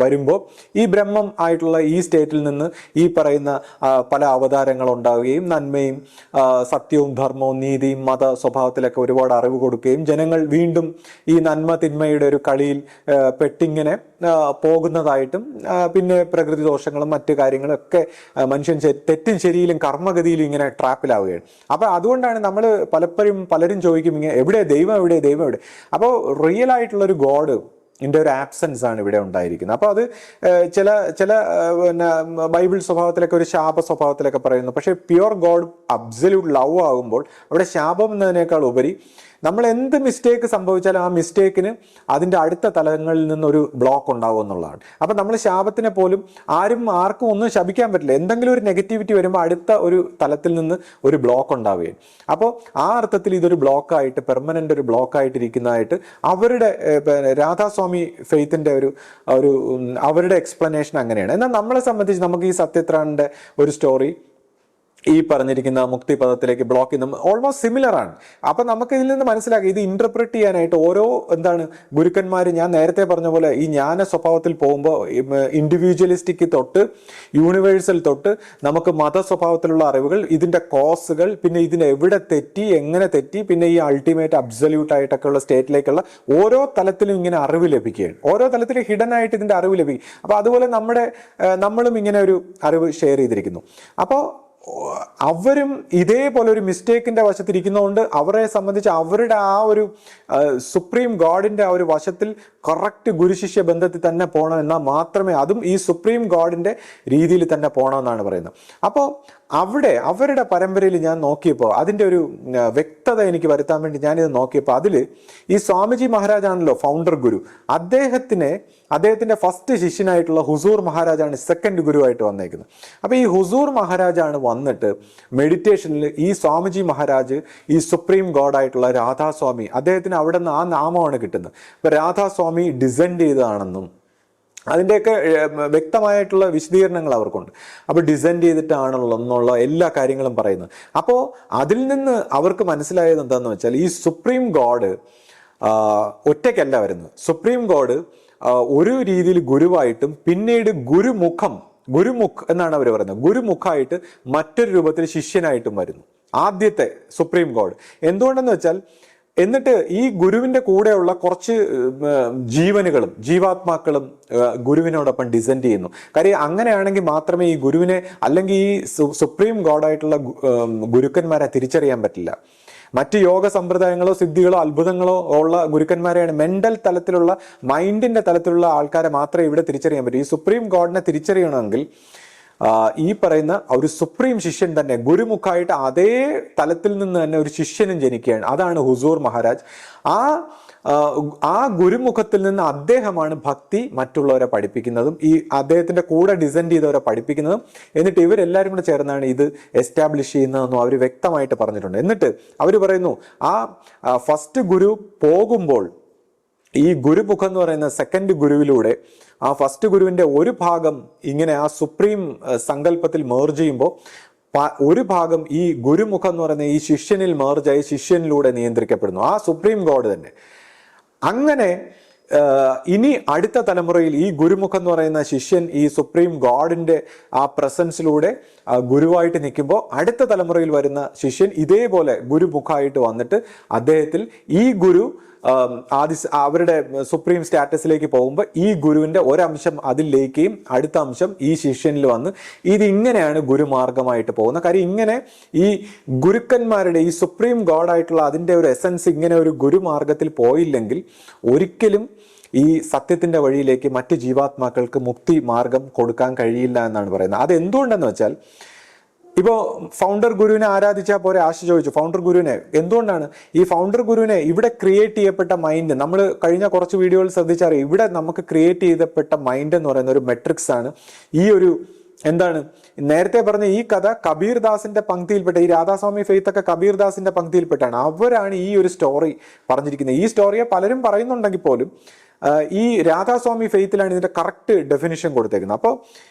വരുമ്പോൾ ഈ ബ്രഹ്മം ആയിട്ടുള്ള ഈ സ്റ്റേറ്റിൽ നിന്ന് ഈ പറയുന്ന പല അവതാരങ്ങൾ ഉണ്ടാവുകയും നന്മയും സത്യവും ധർമ്മവും നീതിയും മത സ്വഭാവത്തിലൊക്കെ ഒരുപാട് അറിവ് കൊടുക്കുകയും ജനങ്ങൾ വീണ്ടും ഈ നന്മ തിന്മയുടെ ഒരു കളിയിൽ പെട്ടിങ്ങനെ പോകുന്നതായിട്ടും പിന്നെ പ്രകൃതി ദോഷങ്ങളും മറ്റു കാര്യങ്ങളും ഒക്കെ മനുഷ്യൻ തെറ്റും ശരിയിലും കർമ്മഗതിയിലും ഇങ്ങനെ ട്രാപ്പിലാവുകയാണ്. അപ്പൊ അതുകൊണ്ടാണ് നമ്മൾ പലരും ചോദിക്കും ഇങ്ങനെ എവിടെ ദൈവം, എവിടെ ദൈവം, എവിടെ? അപ്പോൾ റിയൽ ആയിട്ടുള്ള ഒരു ഗോഡ് ഇതിൻ്റെ ഒരു ആബ്സെൻസ് ആണ് ഇവിടെ ഉണ്ടായിരിക്കുന്നത്. അപ്പോൾ അത് ചില പിന്നെ ബൈബിൾ സ്വഭാവത്തിലൊക്കെ ഒരു ശാപ സ്വഭാവത്തിലൊക്കെ പറയുന്നു. പക്ഷേ പ്യുവർ ഗോഡ് അബ്സല്യൂട്ട് ലവ് ആകുമ്പോൾ അവിടെ ശാപം എന്നതിനേക്കാൾ ഉപരി നമ്മൾ എന്ത് മിസ്റ്റേക്ക് സംഭവിച്ചാലും ആ മിസ്റ്റേക്കിന് അതിൻ്റെ അടുത്ത തലങ്ങളിൽ നിന്നൊരു ബ്ലോക്ക് ഉണ്ടാവും എന്നുള്ളതാണ്. അപ്പം നമ്മൾ ശാപത്തിനെ പോലും ആർക്കും ഒന്നും ശപിക്കാൻ പറ്റില്ല. എന്തെങ്കിലും ഒരു നെഗറ്റിവിറ്റി വരുമ്പോൾ അടുത്ത ഒരു തലത്തിൽ നിന്ന് ഒരു ബ്ലോക്ക് ഉണ്ടാവുകയും, അപ്പോൾ ആ അർത്ഥത്തിൽ ഇതൊരു ബ്ലോക്കായിട്ട്, പെർമനൻ്റ് ഒരു ബ്ലോക്കായിട്ടിരിക്കുന്നതായിട്ട് അവരുടെ രാധാസ്വാമി ഫെയ്ത്തിൻ്റെ ഒരു അവരുടെ എക്സ്പ്ലനേഷൻ അങ്ങനെയാണ്. എന്നാൽ നമ്മളെ സംബന്ധിച്ച് നമുക്ക് ഈ സത്യത്രാണിൻ്റെ ഒരു സ്റ്റോറി ഈ പറഞ്ഞിരിക്കുന്ന മുക്തിപദത്തിലേക്ക് ബ്ലോക്ക് ചെയ്യുന്ന ഓൾമോസ്റ്റ് സിമിലർ ആണ്. അപ്പം നമുക്ക് ഇതിൽ നിന്ന് മനസ്സിലാക്കി ഇത് ഇന്റർപ്രറ്റ് ചെയ്യാനായിട്ട് ഓരോ ഗുരുക്കന്മാർ, ഞാൻ നേരത്തെ പറഞ്ഞ പോലെ ഈ ജ്ഞാന സ്വഭാവത്തിൽ പോകുമ്പോൾ ഇൻഡിവിജ്വലിസ്റ്റിക് തൊട്ട് യൂണിവേഴ്സൽ തൊട്ട് നമുക്ക് മത സ്വഭാവത്തിലുള്ള അറിവുകൾ, ഇതിൻ്റെ കോസുകൾ, പിന്നെ ഇതിന് എവിടെ തെറ്റി, എങ്ങനെ തെറ്റി, പിന്നെ ഈ അൾട്ടിമേറ്റ് അബ്സല്യൂട്ട് ആയിട്ടൊക്കെയുള്ള സ്റ്റേറ്റിലേക്കുള്ള ഓരോ തലത്തിലും ഇങ്ങനെ അറിവ് ലഭിക്കുകയാണ്. ഓരോ തലത്തിലും ഹിഡൻ ആയിട്ട് ഇതിൻ്റെ അറിവ് ലഭിക്കും. അപ്പോൾ അതുപോലെ നമ്മളും ഇങ്ങനെ ഒരു അറിവ് ഷെയർ ചെയ്തിരിക്കുന്നു. അപ്പോൾ അവരും ഇതേപോലെ ഒരു മിസ്റ്റേക്കിന്റെ വശത്തിരിക്കുന്നതുകൊണ്ട് അവരെ സംബന്ധിച്ച് അവരുടെ ആ ഒരു സുപ്രീം ഗോഡിന്റെ ആ ഒരു വശത്തിൽ കറക്റ്റ് ഗുരുശിഷ്യ ബന്ധത്തിൽ തന്നെ പോകണം, എന്നാൽ മാത്രമേ അതും ഈ സുപ്രീം ഗോഡിന്റെ രീതിയിൽ തന്നെ പോകണമെന്നാണ് പറയുന്നത്. അപ്പോൾ അവരുടെ പരമ്പരയിൽ ഞാൻ നോക്കിയപ്പോൾ അതിൻ്റെ ഒരു വ്യക്തത എനിക്ക് വരുത്താൻ വേണ്ടി ഞാനിത് നോക്കിയപ്പോൾ അതിൽ ഈ സ്വാമിജി മഹാരാജാണല്ലോ ഫൗണ്ടർ ഗുരു. അദ്ദേഹത്തിൻ്റെ ഫസ്റ്റ് ശിഷ്യനായിട്ടുള്ള ഹുസൂർ മഹാരാജാണ് സെക്കൻഡ് ഗുരുവായിട്ട് വന്നേക്കുന്നത്. അപ്പോൾ ഈ ഹുസൂർ മഹാരാജാണ് വന്നിട്ട് മെഡിറ്റേഷനിൽ ഈ സ്വാമിജി മഹാരാജ് ഈ സുപ്രീം ഗോഡായിട്ടുള്ള രാധാസ്വാമി, അദ്ദേഹത്തിന് അവിടെ നിന്ന് ആ നാമമാണ് കിട്ടുന്നത്. അപ്പോൾ രാധാസ്വാമി ഡിസെൻഡ് ചെയ്തതാണെന്നും അതിൻ്റെയൊക്കെ വ്യക്തമായിട്ടുള്ള വിശദീകരണങ്ങൾ അവർക്കുണ്ട്. അപ്പോൾ ഡിസെൻഡ് ചെയ്തിട്ടാണെന്നുള്ള എല്ലാ കാര്യങ്ങളും പറയുന്നത്. അപ്പോൾ അതിൽ നിന്ന് അവർക്ക് മനസ്സിലായത് എന്താണെന്ന് വെച്ചാൽ ഈ സുപ്രീം ഗോഡ് ഒറ്റയ്ക്കല്ല വരുന്നത്. സുപ്രീം ഗോഡ് ഒരു രീതിയിൽ ഗുരുവായിട്ടും പിന്നീട് ഗുരുമുഖ് എന്നാണ് അവർ പറയുന്നത്, ഗുരുമുഖായിട്ട് മറ്റൊരു രൂപത്തിൽ ശിഷ്യനായിട്ടും വരുന്നു ആദ്യത്തെ സുപ്രീം ഗോഡ്. എന്തുകൊണ്ടെന്ന് വെച്ചാൽ എന്നിട്ട് ഈ ഗുരുവിന്റെ കൂടെയുള്ള കുറച്ച് ജീവാത്മാക്കളും ഗുരുവിനോടൊപ്പം ഡിസെൻഡ് ചെയ്യുന്നു. കാര്യം അങ്ങനെയാണെങ്കിൽ മാത്രമേ ഈ ഗുരുവിനെ, അല്ലെങ്കിൽ ഈ സുപ്രീം ഗോഡായിട്ടുള്ള ഗുരുക്കന്മാരെ തിരിച്ചറിയാൻ പറ്റില്ല. മറ്റ് യോഗ സമ്പ്രദായങ്ങളോ സിദ്ധികളോ അത്ഭുതങ്ങളോ ഉള്ള ഗുരുക്കന്മാരെയാണ്, മെന്റൽ തലത്തിലുള്ള മൈൻഡിന്റെ തലത്തിലുള്ള ആൾക്കാരെ മാത്രമേ ഇവിടെ തിരിച്ചറിയാൻ പറ്റൂ. ഈ സുപ്രീം ഗോഡിനെ തിരിച്ചറിയണമെങ്കിൽ ഈ പറയുന്ന ഒരു സുപ്രീം ശിഷ്യൻ തന്നെ ഗുരുമുഖായിട്ട് അതേ തലത്തിൽ നിന്ന് തന്നെ ഒരു ശിഷ്യനും ജനിക്കുകയാണ്. അതാണ് ഹുസൂർ മഹാരാജ്. ആ ഗുരുമുഖത്തിൽ നിന്ന് അദ്ദേഹമാണ് ഭക്തി മറ്റുള്ളവരെ പഠിപ്പിക്കുന്നതും ഈ അദ്ദേഹത്തിന്റെ കൂടെ ഡിസെൻഡ് ചെയ്തവരെ പഠിപ്പിക്കുന്നതും. എന്നിട്ട് ഇവരെല്ലാവരും കൂടെ ചേർന്നാണ് ഇത് എസ്റ്റാബ്ലിഷ് ചെയ്യുന്നതെന്നും അവർ വ്യക്തമായിട്ട് പറഞ്ഞിട്ടുണ്ട്. എന്നിട്ട് അവർ പറയുന്നു ആ ഫസ്റ്റ് ഗുരു പോകുമ്പോൾ ഈ ഗുരുമുഖം എന്ന് പറയുന്ന സെക്കൻഡ് ഗുരുവിലൂടെ ആ ഫസ്റ്റ് ഗുരുവിന്റെ ഒരു ഭാഗം ഇങ്ങനെ ആ സുപ്രീം സങ്കല്പത്തിൽ മേർജ് ചെയ്യുമ്പോൾ ഒരു ഭാഗം ഈ ഗുരുമുഖം എന്ന് പറയുന്ന ഈ ശിഷ്യനിൽ മേർജായി ശിഷ്യനിലൂടെ നിയന്ത്രിക്കപ്പെടുന്നു, ആ സുപ്രീം ഗോഡ് തന്നെ. അങ്ങനെ ഇനി അടുത്ത തലമുറയിൽ ഈ ഗുരുമുഖം എന്ന് പറയുന്ന ശിഷ്യൻ ഈ സുപ്രീം ഗോഡിന്റെ ആ പ്രസൻസിലൂടെ ഗുരുവായിട്ട് നിൽക്കുമ്പോൾ അടുത്ത തലമുറയിൽ വരുന്ന ശിഷ്യൻ ഇതേപോലെ ഗുരുമുഖമായിട്ട് വന്നിട്ട് അദ്ദേഹത്തിൽ ഈ ഗുരു അവരുടെ സുപ്രീം സ്റ്റാറ്റസിലേക്ക് പോകുമ്പോൾ ഈ ഗുരുവിന്റെ ഒരംശം അതിൽ ലയിക്കുകയും അടുത്ത അംശം ഈ ശിഷ്യനിൽ വന്ന് ഇതിങ്ങനെയാണ് ഗുരുമാർഗമായിട്ട് പോകുന്നത്. കാര്യം ഇങ്ങനെ ഈ ഗുരുക്കന്മാരുടെ ഈ സുപ്രീം ഗോഡായിട്ടുള്ള അതിൻ്റെ ഒരു എസൻസ് ഇങ്ങനെ ഒരു ഗുരുമാർഗത്തിൽ പോയില്ലെങ്കിൽ ഒരിക്കലും ഈ സത്യത്തിന്റെ വഴിയിലേക്ക് മറ്റ് ജീവാത്മാക്കൾക്ക് മുക്തി മാർഗം കൊടുക്കാൻ കഴിയില്ല എന്നാണ് പറയുന്നത്. അത് എന്തുകൊണ്ടെന്ന് വെച്ചാൽ ഇപ്പോൾ ഫൗണ്ടർ ഗുരുവിനെ ആരാധിച്ചാൽ പോരെ, ആശ ചോദിച്ചു ഫൗണ്ടർ ഗുരുവിനെ എന്തുകൊണ്ടാണ് ഈ ഫൗണ്ടർ ഗുരുവിനെ ഇവിടെ ക്രിയേറ്റ് ചെയ്യപ്പെട്ട മൈൻഡ്, നമ്മൾ കഴിഞ്ഞ കുറച്ച് വീഡിയോയിൽ ശ്രദ്ധിച്ചറിയാം, ഇവിടെ നമുക്ക് ക്രിയേറ്റ് ചെയ്യപ്പെട്ട മൈൻഡ് എന്ന് പറയുന്ന ഒരു മെട്രിക്സ് ആണ്. ഈ ഒരു എന്താണ് നേരത്തെ പറഞ്ഞ ഈ കഥ കബീർ ദാസിന്റെ പങ്ക്തിയിൽപ്പെട്ട, ഈ രാധാസ്വാമി ഫെയ്ത്ത് ഒക്കെ കബീർ ദാസിന്റെ പങ്ക്തിയിൽപ്പെട്ടാണ്. അവരാണ് ഈ ഒരു സ്റ്റോറി പറഞ്ഞിരിക്കുന്നത്. ഈ സ്റ്റോറിയെ പലരും പറയുന്നുണ്ടെങ്കിൽ പോലും ഈ രാധാസ്വാമി ഫെയ്ത്തിലാണ് ഇതിന്റെ കറക്റ്റ് ഡെഫിനിഷൻ കൊടുത്തേക്കുന്നത്. അപ്പോൾ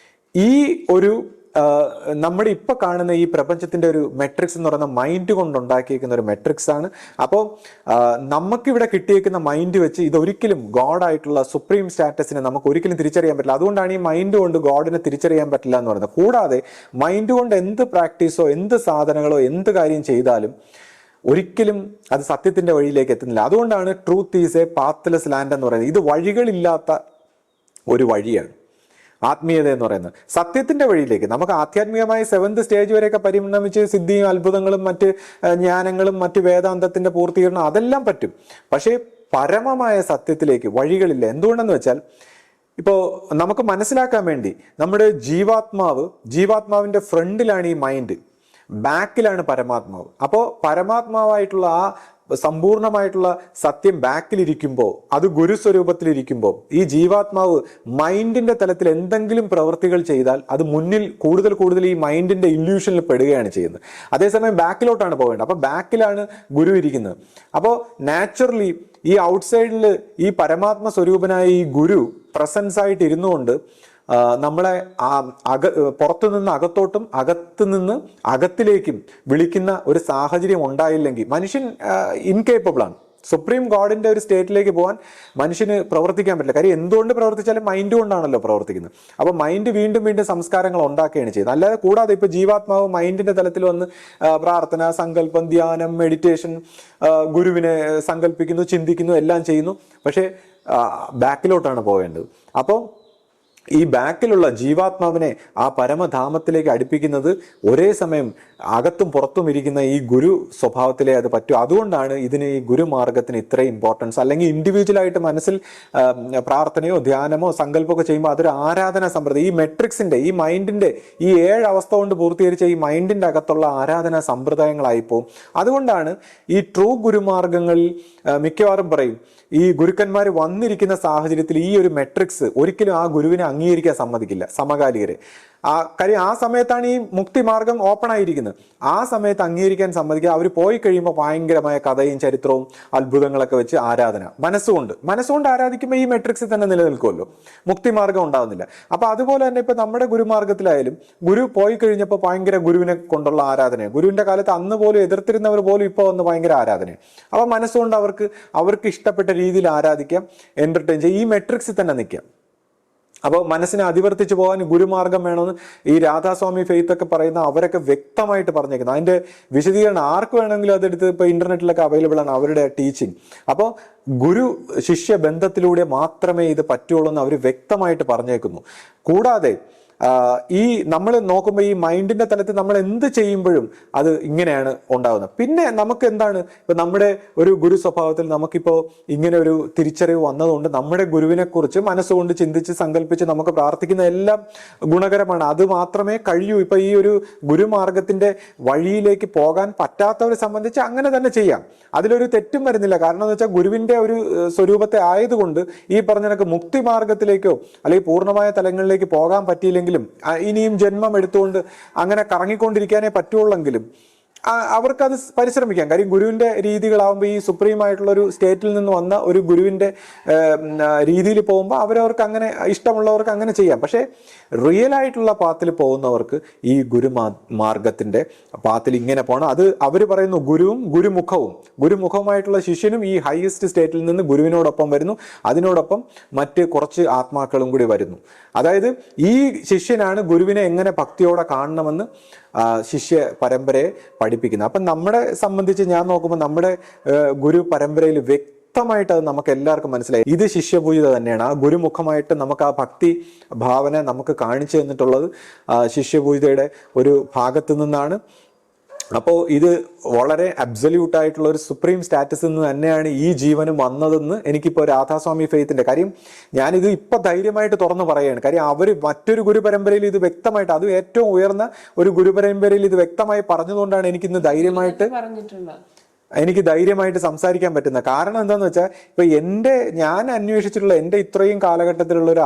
ഈ ഒരു നമ്മുടെ ഇപ്പൊ കാണുന്ന ഈ പ്രപഞ്ചത്തിന്റെ ഒരു മെട്രിക്സ് എന്ന് പറയുന്ന മൈൻഡ് കൊണ്ടുണ്ടാക്കിയിരിക്കുന്ന ഒരു മെട്രിക്സ് ആണ്. അപ്പോൾ നമുക്കിവിടെ കിട്ടിയേക്കുന്ന മൈൻഡ് വെച്ച് ഇതൊരിക്കലും ഗോഡായിട്ടുള്ള സുപ്രീം സ്റ്റാറ്റസിനെ നമുക്ക് ഒരിക്കലും തിരിച്ചറിയാൻ പറ്റില്ല. അതുകൊണ്ടാണ് ഈ മൈൻഡ് കൊണ്ട് ഗോഡിനെ തിരിച്ചറിയാൻ പറ്റില്ല എന്ന് പറയുന്നത്. കൂടാതെ മൈൻഡ് കൊണ്ട് എന്ത് പ്രാക്ടീസോ എന്ത് സാധനങ്ങളോ എന്ത് കാര്യം ചെയ്താലും ഒരിക്കലും അത് സത്യത്തിന്റെ വഴിയിലേക്ക് എത്തുന്നില്ല. അതുകൊണ്ടാണ് ട്രൂത്ത് ഈസ് എ പാത്ത്ലെസ് ലാൻഡ് എന്ന് പറയുന്നത്. ഇത് വഴികളില്ലാത്ത ഒരു വഴിയാണ് ആത്മീയത എന്ന് പറയുന്നത്. സത്യത്തിന്റെ വഴിയിലേക്ക് നമുക്ക് ആധ്യാത്മികമായ 7th സ്റ്റേജ് വരെയൊക്കെ പരിണമിച്ച് സിദ്ധിയും അത്ഭുതങ്ങളും മറ്റ് ജ്ഞാനങ്ങളും മറ്റ് വേദാന്തത്തിന്റെ പൂർത്തീകരണം അതെല്ലാം പറ്റും. പക്ഷേ പരമമായ സത്യത്തിലേക്ക് വഴികളില്ല. എന്തുകൊണ്ടെന്ന് വെച്ചാൽ ഇപ്പോൾ നമുക്ക് മനസ്സിലാക്കാൻ വേണ്ടി നമ്മുടെ ജീവാത്മാവിന്റെ ഫ്രണ്ടിലാണ് ഈ മൈൻഡ്, ബാക്കിലാണ് പരമാത്മാവ്. അപ്പോൾ പരമാത്മാവായിട്ടുള്ള ആ സമ്പൂർണമായിട്ടുള്ള സത്യം ബാക്കിലിരിക്കുമ്പോൾ, അത് ഗുരുസ്വരൂപത്തിലിരിക്കുമ്പോൾ ഈ ജീവാത്മാവ് മൈൻഡിന്റെ തലത്തിൽ എന്തെങ്കിലും പ്രവൃത്തികൾ ചെയ്താൽ അത് മുന്നിൽ കൂടുതൽ ഈ മൈൻഡിന്റെ ഇല്യൂഷനിൽ പെടുകയാണ് ചെയ്യുന്നത്. അതേസമയം ബാക്കിലോട്ടാണ് പോകേണ്ടത്. അപ്പോൾ ബാക്കിലാണ് ഗുരു ഇരിക്കുന്നത്. അപ്പോൾ നാച്ചുറലി ഈ ഔട്ട്സൈഡിൽ ഈ പരമാത്മ സ്വരൂപനായ ഈ ഗുരു പ്രസൻസ് ആയിട്ട് ഇരുന്നുകൊണ്ട് നമ്മളെ പുറത്തുനിന്ന് അകത്തോട്ടും അകത്ത് നിന്ന് അകത്തിലേക്കും വിളിക്കുന്ന ഒരു സാഹചര്യം ഉണ്ടായില്ലെങ്കിൽ മനുഷ്യൻ ഇൻകേപ്പബിൾ ആണ്. സുപ്രീം ഗോഡിന്റെ ഒരു സ്റ്റേറ്റിലേക്ക് പോകാൻ മനുഷ്യന് പ്രവർത്തിക്കാൻ പറ്റില്ല. കാര്യം എന്തുകൊണ്ട് പ്രവർത്തിച്ചാലും മൈൻഡ് കൊണ്ടാണല്ലോ പ്രവർത്തിക്കുന്നത്. അപ്പോൾ മൈൻഡ് വീണ്ടും സംസ്കാരങ്ങൾ ഉണ്ടാക്കുകയാണ് ചെയ്യുന്നത്. അല്ലാതെ കൂടാതെ ഇപ്പൊ ജീവാത്മാവ് മൈൻഡിന്റെ തലത്തിൽ വന്ന് പ്രാർത്ഥന, സങ്കല്പം, ധ്യാനം, മെഡിറ്റേഷൻ, ഗുരുവിനെ സങ്കല്പിക്കുന്നു, ചിന്തിക്കുന്നു, എല്ലാം ചെയ്യുന്നു. പക്ഷേ ബാക്കിലോട്ടാണ് പോകേണ്ടത്. അപ്പോൾ ഈ ബാക്കിലുള്ള ജീവാത്മാവിനെ ആ പരമധാമത്തിലേക്ക് അടുപ്പിക്കുന്നത് ഒരേ സമയം അകത്തും പുറത്തും ഇരിക്കുന്ന ഈ ഗുരു സ്വഭാവത്തിലേ അത് പറ്റൂ. അതുകൊണ്ടാണ് ഇതിന് ഈ ഗുരുമാർഗത്തിന് ഇത്രയും ഇമ്പോർട്ടൻസ്. അല്ലെങ്കിൽ ഇൻഡിവിജ്വലായിട്ട് മനസ്സിൽ പ്രാർത്ഥനയോ ധ്യാനമോ സങ്കല്പമൊക്കെ ചെയ്യുമ്പോൾ അതൊരു ആരാധനാ സമ്പ്രദായം. ഈ മെട്രിക്സിന്റെ ഈ മൈൻഡിന്റെ ഈ 7 അവസ്ഥ കൊണ്ട് പൂർത്തീകരിച്ച ഈ മൈൻഡിന്റെ അകത്തുള്ള ആരാധനാ സമ്പ്രദായങ്ങളായിപ്പോവും. അതുകൊണ്ടാണ് ഈ ട്രൂ ഗുരുമാർഗങ്ങളിൽ മിക്കവാറും പറയും ഈ ഗുരുക്കന്മാർ വന്നിരിക്കുന്ന സാഹചര്യത്തിൽ ഈ ഒരു മെട്രിക്സ് ഒരിക്കലും ആ ഗുരുവിനെ അംഗീകരിക്കാൻ സമ്മതിക്കില്ല സമകാലികരെ. കാര്യം ആ സമയത്താണ് ഈ മുക്തി മാർഗം ഓപ്പൺ ആയിരിക്കുന്നത്. ആ സമയത്ത് അംഗീകരിക്കാൻ സമ്മതിക്കുക. അവർ പോയി കഴിയുമ്പോൾ ഭയങ്കരമായ കഥയും ചരിത്രവും അത്ഭുതങ്ങളൊക്കെ വെച്ച് ആരാധന മനസ്സുകൊണ്ട് ആരാധിക്കുമ്പോൾ ഈ മെട്രിക്സിൽ തന്നെ നിലനിൽക്കുമല്ലോ, മുക്തി മാർഗം ഉണ്ടാവുന്നില്ല. അപ്പൊ അതുപോലെ തന്നെ ഇപ്പൊ നമ്മുടെ ഗുരുമാർഗത്തിലായാലും ഗുരു പോയി കഴിഞ്ഞപ്പോൾ ഭയങ്കര ഗുരുവിനെ കൊണ്ടുള്ള ആരാധന, ഗുരുവിന്റെ കാലത്ത് അന്ന് പോലും എതിർത്തിരുന്നവർ പോലും ഇപ്പോൾ വന്ന് ഭയങ്കര ആരാധന. അപ്പൊ മനസ്സുകൊണ്ട് അവർക്ക് ഇഷ്ടപ്പെട്ട രീതിയിൽ ആരാധിക്കാം, എന്റർടൈൻ ചെയ്യാം, ഈ മെട്രിക്സിൽ തന്നെ നിൽക്കാം. അപ്പോൾ മനസ്സിനെ അതിവർത്തിച്ച് പോകാൻ ഗുരുമാർഗം വേണമെന്ന് ഈ രാധാസ്വാമി ഫെയ്ത്ത് ഒക്കെ പറയുന്ന അവരൊക്കെ വ്യക്തമായിട്ട് പറഞ്ഞേക്കുന്നത്. അതിന്റെ വിശദീകരണം ആർക്ക് വേണമെങ്കിലും അതെടുത്ത് ഇപ്പോൾ ഇന്റർനെറ്റിലൊക്കെ അവൈലബിൾ ആണ് അവരുടെ ടീച്ചിങ്. അപ്പോൾ ഗുരു ശിഷ്യ ബന്ധത്തിലൂടെ മാത്രമേ ഇത് പറ്റുള്ളൂ എന്ന് അവർ വ്യക്തമായിട്ട് പറഞ്ഞേക്കുന്നു. കൂടാതെ ഈ നമ്മൾ നോക്കുമ്പോൾ ഈ മൈൻഡിന്റെ തലത്തിൽ നമ്മൾ എന്ത് ചെയ്യുമ്പോഴും അത് ഇങ്ങനെയാണ് ഉണ്ടാകുന്നത്. പിന്നെ നമുക്ക് എന്താണ് ഇപ്പൊ നമ്മുടെ ഒരു ഗുരു സ്വഭാവത്തിൽ നമുക്കിപ്പോ ഇങ്ങനെ ഒരു തിരിച്ചറിവ് വന്നതുകൊണ്ട് നമ്മുടെ ഗുരുവിനെ കുറിച്ച് മനസ്സുകൊണ്ട് ചിന്തിച്ച് സങ്കല്പിച്ച് നമുക്ക് പ്രാർത്ഥിക്കുന്ന എല്ലാം ഗുണകരമാണ്. അത് മാത്രമേ കഴിയൂ. ഇപ്പൊ ഈ ഒരു ഗുരുമാർഗത്തിന്റെ വഴിയിലേക്ക് പോകാൻ പറ്റാത്തവരെ സംബന്ധിച്ച് അങ്ങനെ തന്നെ ചെയ്യാം. അതിലൊരു തെറ്റും വരുന്നില്ല. കാരണം എന്ന് വെച്ചാൽ ഗുരുവിന്റെ ഒരു സ്വരൂപത്തെ ആയതുകൊണ്ട് ഈ പറഞ്ഞ കണക്ക് മുക്തി മാർഗത്തിലേക്കോ അല്ലെങ്കിൽ പൂർണ്ണമായ തലങ്ങളിലേക്ക് പോകാൻ പറ്റിയില്ലെങ്കിലും ഇനിയും ജന്മം എടുത്തുകൊണ്ട് അങ്ങനെ കറങ്ങിക്കൊണ്ടിരിക്കാനേ പറ്റുള്ളെങ്കിലും അവർക്കത് പരിശ്രമിക്കാം. കാര്യം ഗുരുവിന്റെ രീതികളാവുമ്പോൾ ഈ സുപ്രീം ആയിട്ടുള്ള ഒരു സ്റ്റേറ്റിൽ നിന്ന് വന്ന ഒരു ഗുരുവിന്റെ രീതിയിൽ പോകുമ്പോൾ അവരവർക്ക് അങ്ങനെ ഇഷ്ടമുള്ളവർക്ക് അങ്ങനെ ചെയ്യാം. പക്ഷേ റിയൽ ആയിട്ടുള്ള പാത്തിൽ പോകുന്നവർക്ക് ഈ മാർഗത്തിന്റെ പാത്തിൽ ഇങ്ങനെ പോകണം. അത് അവർ പറയുന്നു ഗുരുവും ഗുരുമുഖവുമായിട്ടുള്ള ശിഷ്യനും ഈ ഹയസ്റ്റ് സ്റ്റേറ്റിൽ നിന്ന് ഗുരുവിനോടൊപ്പം വരുന്നു. അതിനോടൊപ്പം മറ്റ് കുറച്ച് ആത്മാക്കളും കൂടി വരുന്നു. അതായത് ഈ ശിഷ്യനാണ് ഗുരുവിനെ എങ്ങനെ ഭക്തിയോടെ കാണണമെന്ന് ശിഷ്യ പരമ്പരയെ പഠിപ്പിക്കുന്നത്. അപ്പം നമ്മളെ സംബന്ധിച്ച് ഞാൻ നോക്കുമ്പോൾ നമ്മുടെ ഗുരു പരമ്പരയിൽ വ്യക്തമായിട്ട് അത് നമുക്ക് എല്ലാവർക്കും മനസ്സിലായി ഇത് ശിഷ്യപൂജിത തന്നെയാണ്. ആ ഗുരുമുഖമായിട്ട് നമുക്ക് ആ ഭക്തി ഭാവന നമുക്ക് കാണിച്ചു തന്നിട്ടുള്ളത് ശിഷ്യപൂജിതയുടെ ഒരു ഭാഗത്തു നിന്നാണ്. അപ്പോൾ ഇത് വളരെ അബ്സല്യൂട്ട് ആയിട്ടുള്ള ഒരു സുപ്രീം സ്റ്റാറ്റസിൽ നിന്ന് തന്നെയാണ് ഈ ജീവനും വന്നതെന്ന് എനിക്കിപ്പോൾ രാധാസ്വാമി ഫെയ്ത്തിന്റെ കാര്യം ഞാനിത് ഇപ്പൊ ധൈര്യമായിട്ട് തുറന്നു പറയുകയാണ്. കാര്യം അവർ മറ്റൊരു ഗുരുപരമ്പരയിൽ ഇത് വ്യക്തമായിട്ട്, അത് ഏറ്റവും ഉയർന്ന ഒരു ഗുരുപരമ്പരയിൽ ഇത് വ്യക്തമായി പറഞ്ഞതുകൊണ്ടാണ് എനിക്കിന്ന് എനിക്ക് ധൈര്യമായിട്ട് സംസാരിക്കാൻ പറ്റുന്നത്. കാരണം എന്താന്ന് വെച്ചാൽ ഇപ്പൊ ഞാൻ അന്വേഷിച്ചിട്ടുള്ള എൻ്റെ ഇത്രയും കാലഘട്ടത്തിലുള്ള ഒരു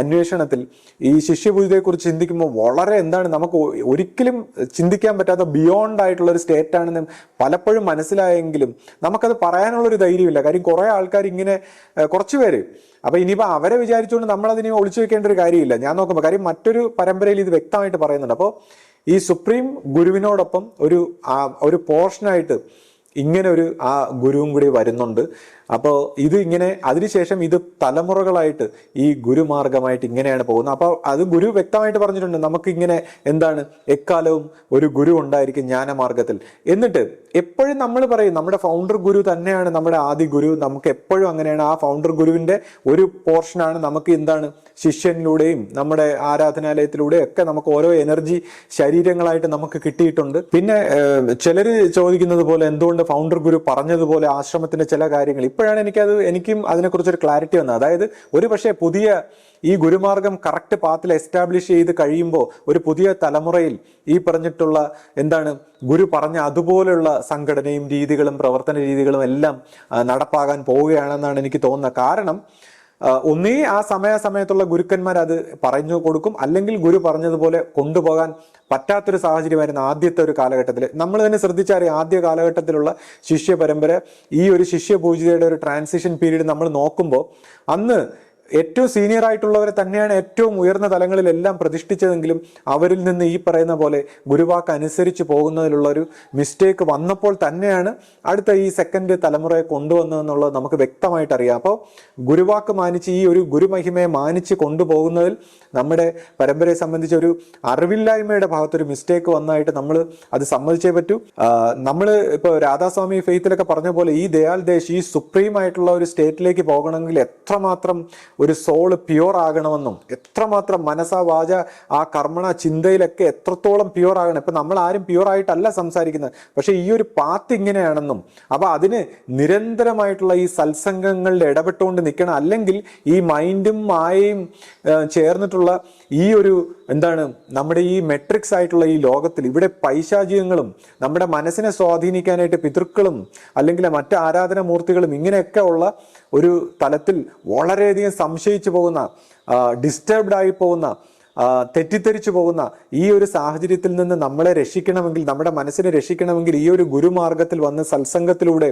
അന്വേഷണത്തിൽ ഈ ശിഷ്യപൂജിതയെക്കുറിച്ച് ചിന്തിക്കുമ്പോൾ വളരെ നമുക്ക് ഒരിക്കലും ചിന്തിക്കാൻ പറ്റാത്ത ബിയോണ്ട് ആയിട്ടുള്ള ഒരു സ്റ്റേറ്റ് ആണെന്ന് പലപ്പോഴും മനസ്സിലായെങ്കിലും നമുക്കത് പറയാനുള്ളൊരു ധൈര്യമില്ല. കാര്യം കുറെ ആൾക്കാർ ഇങ്ങനെ കുറച്ചു പേര് അപ്പൊ ഇനിയിപ്പോ അവരെ വിചാരിച്ചുകൊണ്ട് നമ്മളതിനെ ഒളിച്ചു വെക്കേണ്ട ഒരു കാര്യമില്ല. ഞാൻ നോക്കുമ്പോൾ കാര്യം മറ്റൊരു പരമ്പരയിൽ ഇത് വ്യക്തമായിട്ട് പറയുന്നുണ്ട്. അപ്പോൾ ഈ സുപ്രീം ഗുരുവിനോടൊപ്പം ഒരു പോർഷനായിട്ട് ഇങ്ങനെ ഒരു ആ ഗുരുവും കൂടി വരുന്നുണ്ട്. അപ്പോൾ ഇത് ഇങ്ങനെ അതിനുശേഷം ഇത് തലമുറകളായിട്ട് ഈ ഗുരുമാർഗമായിട്ട് ഇങ്ങനെയാണ് പോകുന്നത്. അപ്പോൾ അത് ഗുരു വ്യക്തമായിട്ട് പറഞ്ഞിട്ടുണ്ട് നമുക്ക് ഇങ്ങനെ എക്കാലവും ഒരു ഗുരു ഉണ്ടായിരിക്കും ജ്ഞാനമാർഗത്തിൽ. എന്നിട്ട് എപ്പോഴും നമ്മൾ പറയും നമ്മുടെ ഫൗണ്ടർ ഗുരു തന്നെയാണ് നമ്മുടെ ആദ്യ ഗുരു. നമുക്ക് എപ്പോഴും അങ്ങനെയാണ്. ആ ഫൗണ്ടർ ഗുരുവിന്റെ ഒരു പോർഷനാണ് നമുക്ക് ശിഷ്യനിലൂടെയും നമ്മുടെ ആരാധനാലയത്തിലൂടെയും ഒക്കെ നമുക്ക് ഓരോ എനർജി ശരീരങ്ങളായിട്ട് നമുക്ക് കിട്ടിയിട്ടുണ്ട്. പിന്നെ ചിലര് ചോദിക്കുന്നത് പോലെ എന്തുകൊണ്ട് ഫൗണ്ടർ ഗുരു പറഞ്ഞതുപോലെ ആശ്രമത്തിന്റെ ചില കാര്യങ്ങൾ ഇപ്പോഴാണ് എനിക്കും അതിനെക്കുറിച്ചൊരു ക്ലാരിറ്റി വന്നത്. അതായത് ഒരു പക്ഷേ പുതിയ ഈ ഗുരുമാർഗം കറക്റ്റ് പാത്തിൽ എസ്റ്റാബ്ലിഷ് ചെയ്ത് കഴിയുമ്പോൾ ഒരു പുതിയ തലമുറയിൽ ഈ പറഞ്ഞിട്ടുള്ള ഗുരു പറഞ്ഞ അതുപോലെയുള്ള സംഘടനയും രീതികളും പ്രവർത്തന രീതികളും എല്ലാം നടപ്പാകാൻ പോവുകയാണെന്നാണ് എനിക്ക് തോന്നുന്നത്. കാരണം ഒന്നേ ആ സമയത്തുള്ള ഗുരുക്കന്മാർ അത് പറഞ്ഞു കൊടുക്കും, അല്ലെങ്കിൽ ഗുരു പറഞ്ഞതുപോലെ കൊണ്ടുപോകാൻ പറ്റാത്തൊരു സാഹചര്യമായിരുന്നു ആദ്യത്തെ ഒരു കാലഘട്ടത്തിൽ. നമ്മൾ തന്നെ ശ്രദ്ധിച്ചറിയാം ആദ്യ കാലഘട്ടത്തിലുള്ള ശിഷ്യ പരമ്പര ഈ ഒരു ശിഷ്യപൂജിതയുടെ ഒരു ട്രാൻസിഷൻ പീരീഡ് നമ്മൾ നോക്കുമ്പോൾ അന്ന് ഏറ്റവും സീനിയർ ആയിട്ടുള്ളവരെ തന്നെയാണ് ഏറ്റവും ഉയർന്ന തലങ്ങളിലെല്ലാം പ്രതിഷ്ഠിച്ചതെങ്കിലും അവരിൽ നിന്ന് ഈ പറയുന്ന പോലെ ഗുരുവാക്ക് അനുസരിച്ച് പോകുന്നതിലുള്ള ഒരു മിസ്റ്റേക്ക് വന്നപ്പോൾ തന്നെയാണ് അടുത്ത ഈ സെക്കൻഡ് തലമുറയെ കൊണ്ടുവന്നതെന്നുള്ളത് നമുക്ക് വ്യക്തമായിട്ട് അറിയാം. അപ്പോൾ ഗുരുവാക്ക് മാനിച്ച് ഈ ഒരു ഗുരുമഹിമയെ മാനിച്ച് കൊണ്ടുപോകുന്നതിൽ നമ്മുടെ പരമ്പരയെ സംബന്ധിച്ച് ഒരു അറിവില്ലായ്മയുടെ ഭാഗത്തൊരു മിസ്റ്റേക്ക് വന്നതായിട്ട് നമ്മൾ അത് സമ്മതിച്ചേ പറ്റൂ. നമ്മൾ ഇപ്പോൾ രാധാസ്വാമി ഫെയ്ത്തിലൊക്കെ പറഞ്ഞ പോലെ ഈ ദയാൽ ദേശ് ഈ സുപ്രീം ആയിട്ടുള്ള ഒരു സ്റ്റേറ്റിലേക്ക് പോകണമെങ്കിൽ എത്രമാത്രം ഒരു സോള് പ്യുവർ ആകണമെന്നും എത്രമാത്രം മനസ്സാ വാച ആ കർമ്മണ ചിന്തയിലൊക്കെ എത്രത്തോളം പ്യുവർ ആകണം. ഇപ്പൊ നമ്മൾ ആരും പ്യുവർ ആയിട്ടല്ല സംസാരിക്കുന്നത്, പക്ഷെ ഈ ഒരു പാത്ത് ഇങ്ങനെയാണെന്നും അപ്പൊ അതിന് നിരന്തരമായിട്ടുള്ള ഈ സത്സംഗങ്ങളിൽ ഇടപെട്ടുകൊണ്ട് നിൽക്കണം. അല്ലെങ്കിൽ ഈ മൈൻഡും മായയും ചേർന്നിട്ടുള്ള ഈ ഒരു നമ്മുടെ ഈ മെട്രിക്സ് ആയിട്ടുള്ള ഈ ലോകത്തിൽ ഇവിടെ പൈശാചികങ്ങളും നമ്മുടെ മനസ്സിനെ സ്വാധീനിക്കാനായിട്ട് പിതൃക്കളും അല്ലെങ്കിൽ മറ്റ് ആരാധനാമൂർത്തികളും ഇങ്ങനെയൊക്കെ ഉള്ള ഒരു തലത്തിൽ വളരെയധികം സംശയിച്ചു പോകുന്ന ഡിസ്റ്റർബ്ഡ് ആയി പോകുന്ന തെറ്റിദ്ധരിച്ചു പോകുന്ന ഈ ഒരു സാഹചര്യത്തിൽ നിന്ന് നമ്മളെ രക്ഷിക്കണമെങ്കിൽ, നമ്മുടെ മനസ്സിനെ രക്ഷിക്കണമെങ്കിൽ ഈ ഒരു ഗുരുമാർഗത്തിൽ വന്ന് സത്സംഗത്തിലൂടെ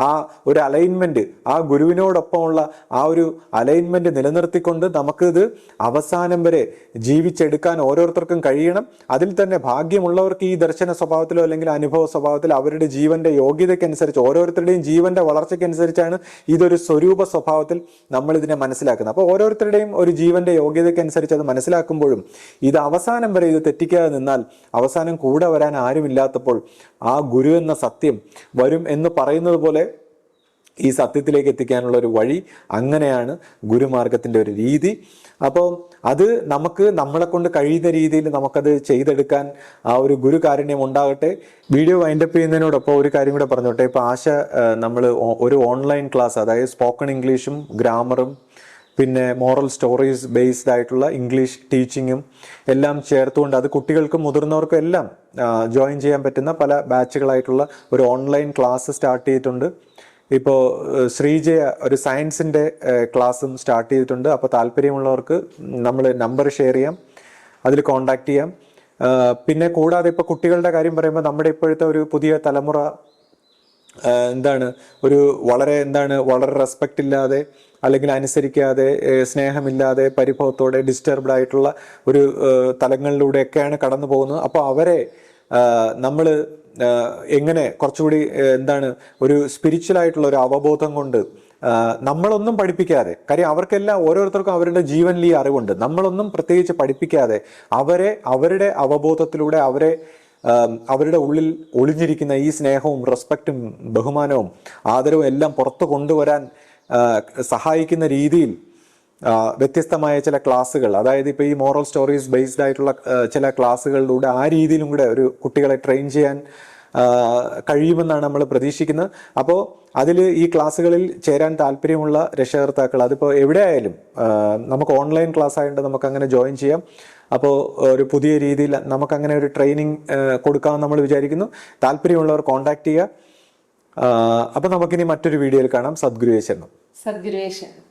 ആ ഒരു അലൈൻമെന്റ്, ആ ഗുരുവിനോടൊപ്പമുള്ള ആ ഒരു അലൈൻമെന്റ് നിലനിർത്തിക്കൊണ്ട് നമുക്കിത് അവസാനം വരെ ജീവിച്ചെടുക്കാൻ ഓരോരുത്തർക്കും കഴിയണം. അതിൽ തന്നെ ഭാഗ്യമുള്ളവർക്ക് ഈ ദർശന സ്വഭാവത്തിലോ അല്ലെങ്കിൽ അനുഭവ സ്വഭാവത്തിലോ അവരുടെ ജീവന്റെ യോഗ്യതയ്ക്കനുസരിച്ച് ഓരോരുത്തരുടെയും ജീവന്റെ വളർച്ചയ്ക്കനുസരിച്ചാണ് ഇതൊരു സ്വരൂപ സ്വഭാവത്തിൽ നമ്മൾ ഇതിനെ മനസ്സിലാക്കുന്നത്. അപ്പോൾ ഓരോരുത്തരുടെയും ഒരു ജീവന്റെ യോഗ്യതയ്ക്കനുസരിച്ച് അത് മനസ്സിലാക്കുമ്പോൾ ഇത് അവസാനം വരെ ഇത് തെറ്റിക്കാതെ നിന്നാൽ അവസാനം കൂടെ വരാൻ ആരുമില്ലാത്തപ്പോൾ ആ ഗുരു എന്ന സത്യം വരും എന്ന് പറയുന്നത് പോലെ ഈ സത്യത്തിലേക്ക് എത്തിക്കാനുള്ള ഒരു വഴി. അങ്ങനെയാണ് ഗുരുമാർഗത്തിൻ്റെ ഒരു രീതി. അപ്പോൾ അത് നമുക്ക് നമ്മളെ കൊണ്ട് കഴിയുന്ന രീതിയിൽ നമുക്കത് ചെയ്തെടുക്കാൻ ആ ഒരു ഗുരുകാരുണ്യം ഉണ്ടാകട്ടെ. വീഡിയോ വൈൻഡപ്പ് ചെയ്യുന്നതിനോടൊപ്പം ഒരു കാര്യം കൂടെ പറഞ്ഞോട്ടെ. ഇപ്പോൾ ആശ നമ്മൾ ഒരു ഓൺലൈൻ ക്ലാസ്, അതായത് സ്പോക്കൺ ഇംഗ്ലീഷും ഗ്രാമറും പിന്നെ മോറൽ സ്റ്റോറീസ് ബേസ്ഡ് ആയിട്ടുള്ള ഇംഗ്ലീഷ് ടീച്ചിങ്ങും എല്ലാം ചേർത്തുകൊണ്ട് അത് കുട്ടികൾക്കും മുതിർന്നവർക്കും എല്ലാം ജോയിൻ ചെയ്യാൻ പറ്റുന്ന പല ബാച്ചുകളായിട്ടുള്ള ഒരു ഓൺലൈൻ ക്ലാസ് സ്റ്റാർട്ട് ചെയ്തിട്ടുണ്ട്. ഇപ്പോൾ ശ്രീജയ ഒരു സയൻസിൻ്റെ ക്ലാസ്സും സ്റ്റാർട്ട് ചെയ്തിട്ടുണ്ട്. അപ്പോൾ താല്പര്യമുള്ളവർക്ക് നമ്മൾ നമ്പർ ഷെയർ ചെയ്യാം, അതിൽ കോണ്ടാക്ട് ചെയ്യാം. പിന്നെ കൂടാതെ ഇപ്പോൾ കുട്ടികളുടെ കാര്യം പറയുമ്പോൾ നമ്മുടെ ഇപ്പോഴത്തെ ഒരു പുതിയ തലമുറ വളരെ റെസ്പെക്റ്റ് ഇല്ലാതെ അല്ലെങ്കിൽ അനുസരിക്കാതെ സ്നേഹമില്ലാതെ പരിഭവത്തോടെ ഡിസ്റ്റർബ്ഡ് ആയിട്ടുള്ള ഒരു തലങ്ങളിലൂടെയൊക്കെയാണ് കടന്നു പോകുന്നത്. അപ്പോൾ അവരെ നമ്മൾ എങ്ങനെ കുറച്ചുകൂടി ഒരു സ്പിരിച്വൽ ആയിട്ടുള്ള ഒരു അവബോധം കൊണ്ട് നമ്മളൊന്നും പഠിപ്പിക്കാതെ, കാര്യം അവർക്കെല്ലാം ഓരോരുത്തർക്കും അവരുടെ ജീവനിൽ ഈ അറിവുണ്ട്, നമ്മളൊന്നും പ്രത്യേകിച്ച് പഠിപ്പിക്കാതെ അവരുടെ അവബോധത്തിലൂടെ അവരുടെ ഉള്ളിൽ ഒളിഞ്ഞിരിക്കുന്ന ഈ സ്നേഹവും റെസ്പെക്റ്റും ബഹുമാനവും ആദരവും എല്ലാം പുറത്തു കൊണ്ടുവരാൻ സഹായിക്കുന്ന രീതിയിൽ വ്യത്യസ്തമായ ചില ക്ലാസ്സുകൾ, അതായത് ഇപ്പോൾ ഈ മോറൽ സ്റ്റോറീസ് ബേസ്ഡ് ആയിട്ടുള്ള ചില ക്ലാസ്സുകളിലൂടെ ആ രീതിയിലും കൂടെ ഒരു കുട്ടികളെ ട്രെയിൻ ചെയ്യാൻ കഴിയുമെന്നാണ് നമ്മൾ പ്രതീക്ഷിക്കുന്നത്. അപ്പോൾ അതിൽ ഈ ക്ലാസ്സുകളിൽ ചേരാൻ താല്പര്യമുള്ള രക്ഷകർത്താക്കൾ, അതിപ്പോൾ എവിടെയായാലും നമുക്ക് ഓൺലൈൻ ക്ലാസ് ആയതുകൊണ്ട് നമുക്ക് അങ്ങനെ ജോയിൻ ചെയ്യാം. അപ്പോൾ ഒരു പുതിയ രീതിയിൽ നമുക്കങ്ങനെ ഒരു ട്രെയിനിങ് കൊടുക്കാമെന്ന് നമ്മൾ വിചാരിക്കുന്നു. താല്പര്യമുള്ളവർ കോൺടാക്ട് ചെയ്യുക. അപ്പോൾ നമുക്കിനി മറ്റൊരു വീഡിയോയിൽ കാണാം. സദ്ഗുരുവേ ശരണം. സദ്ഗുരുവേ ശരണം.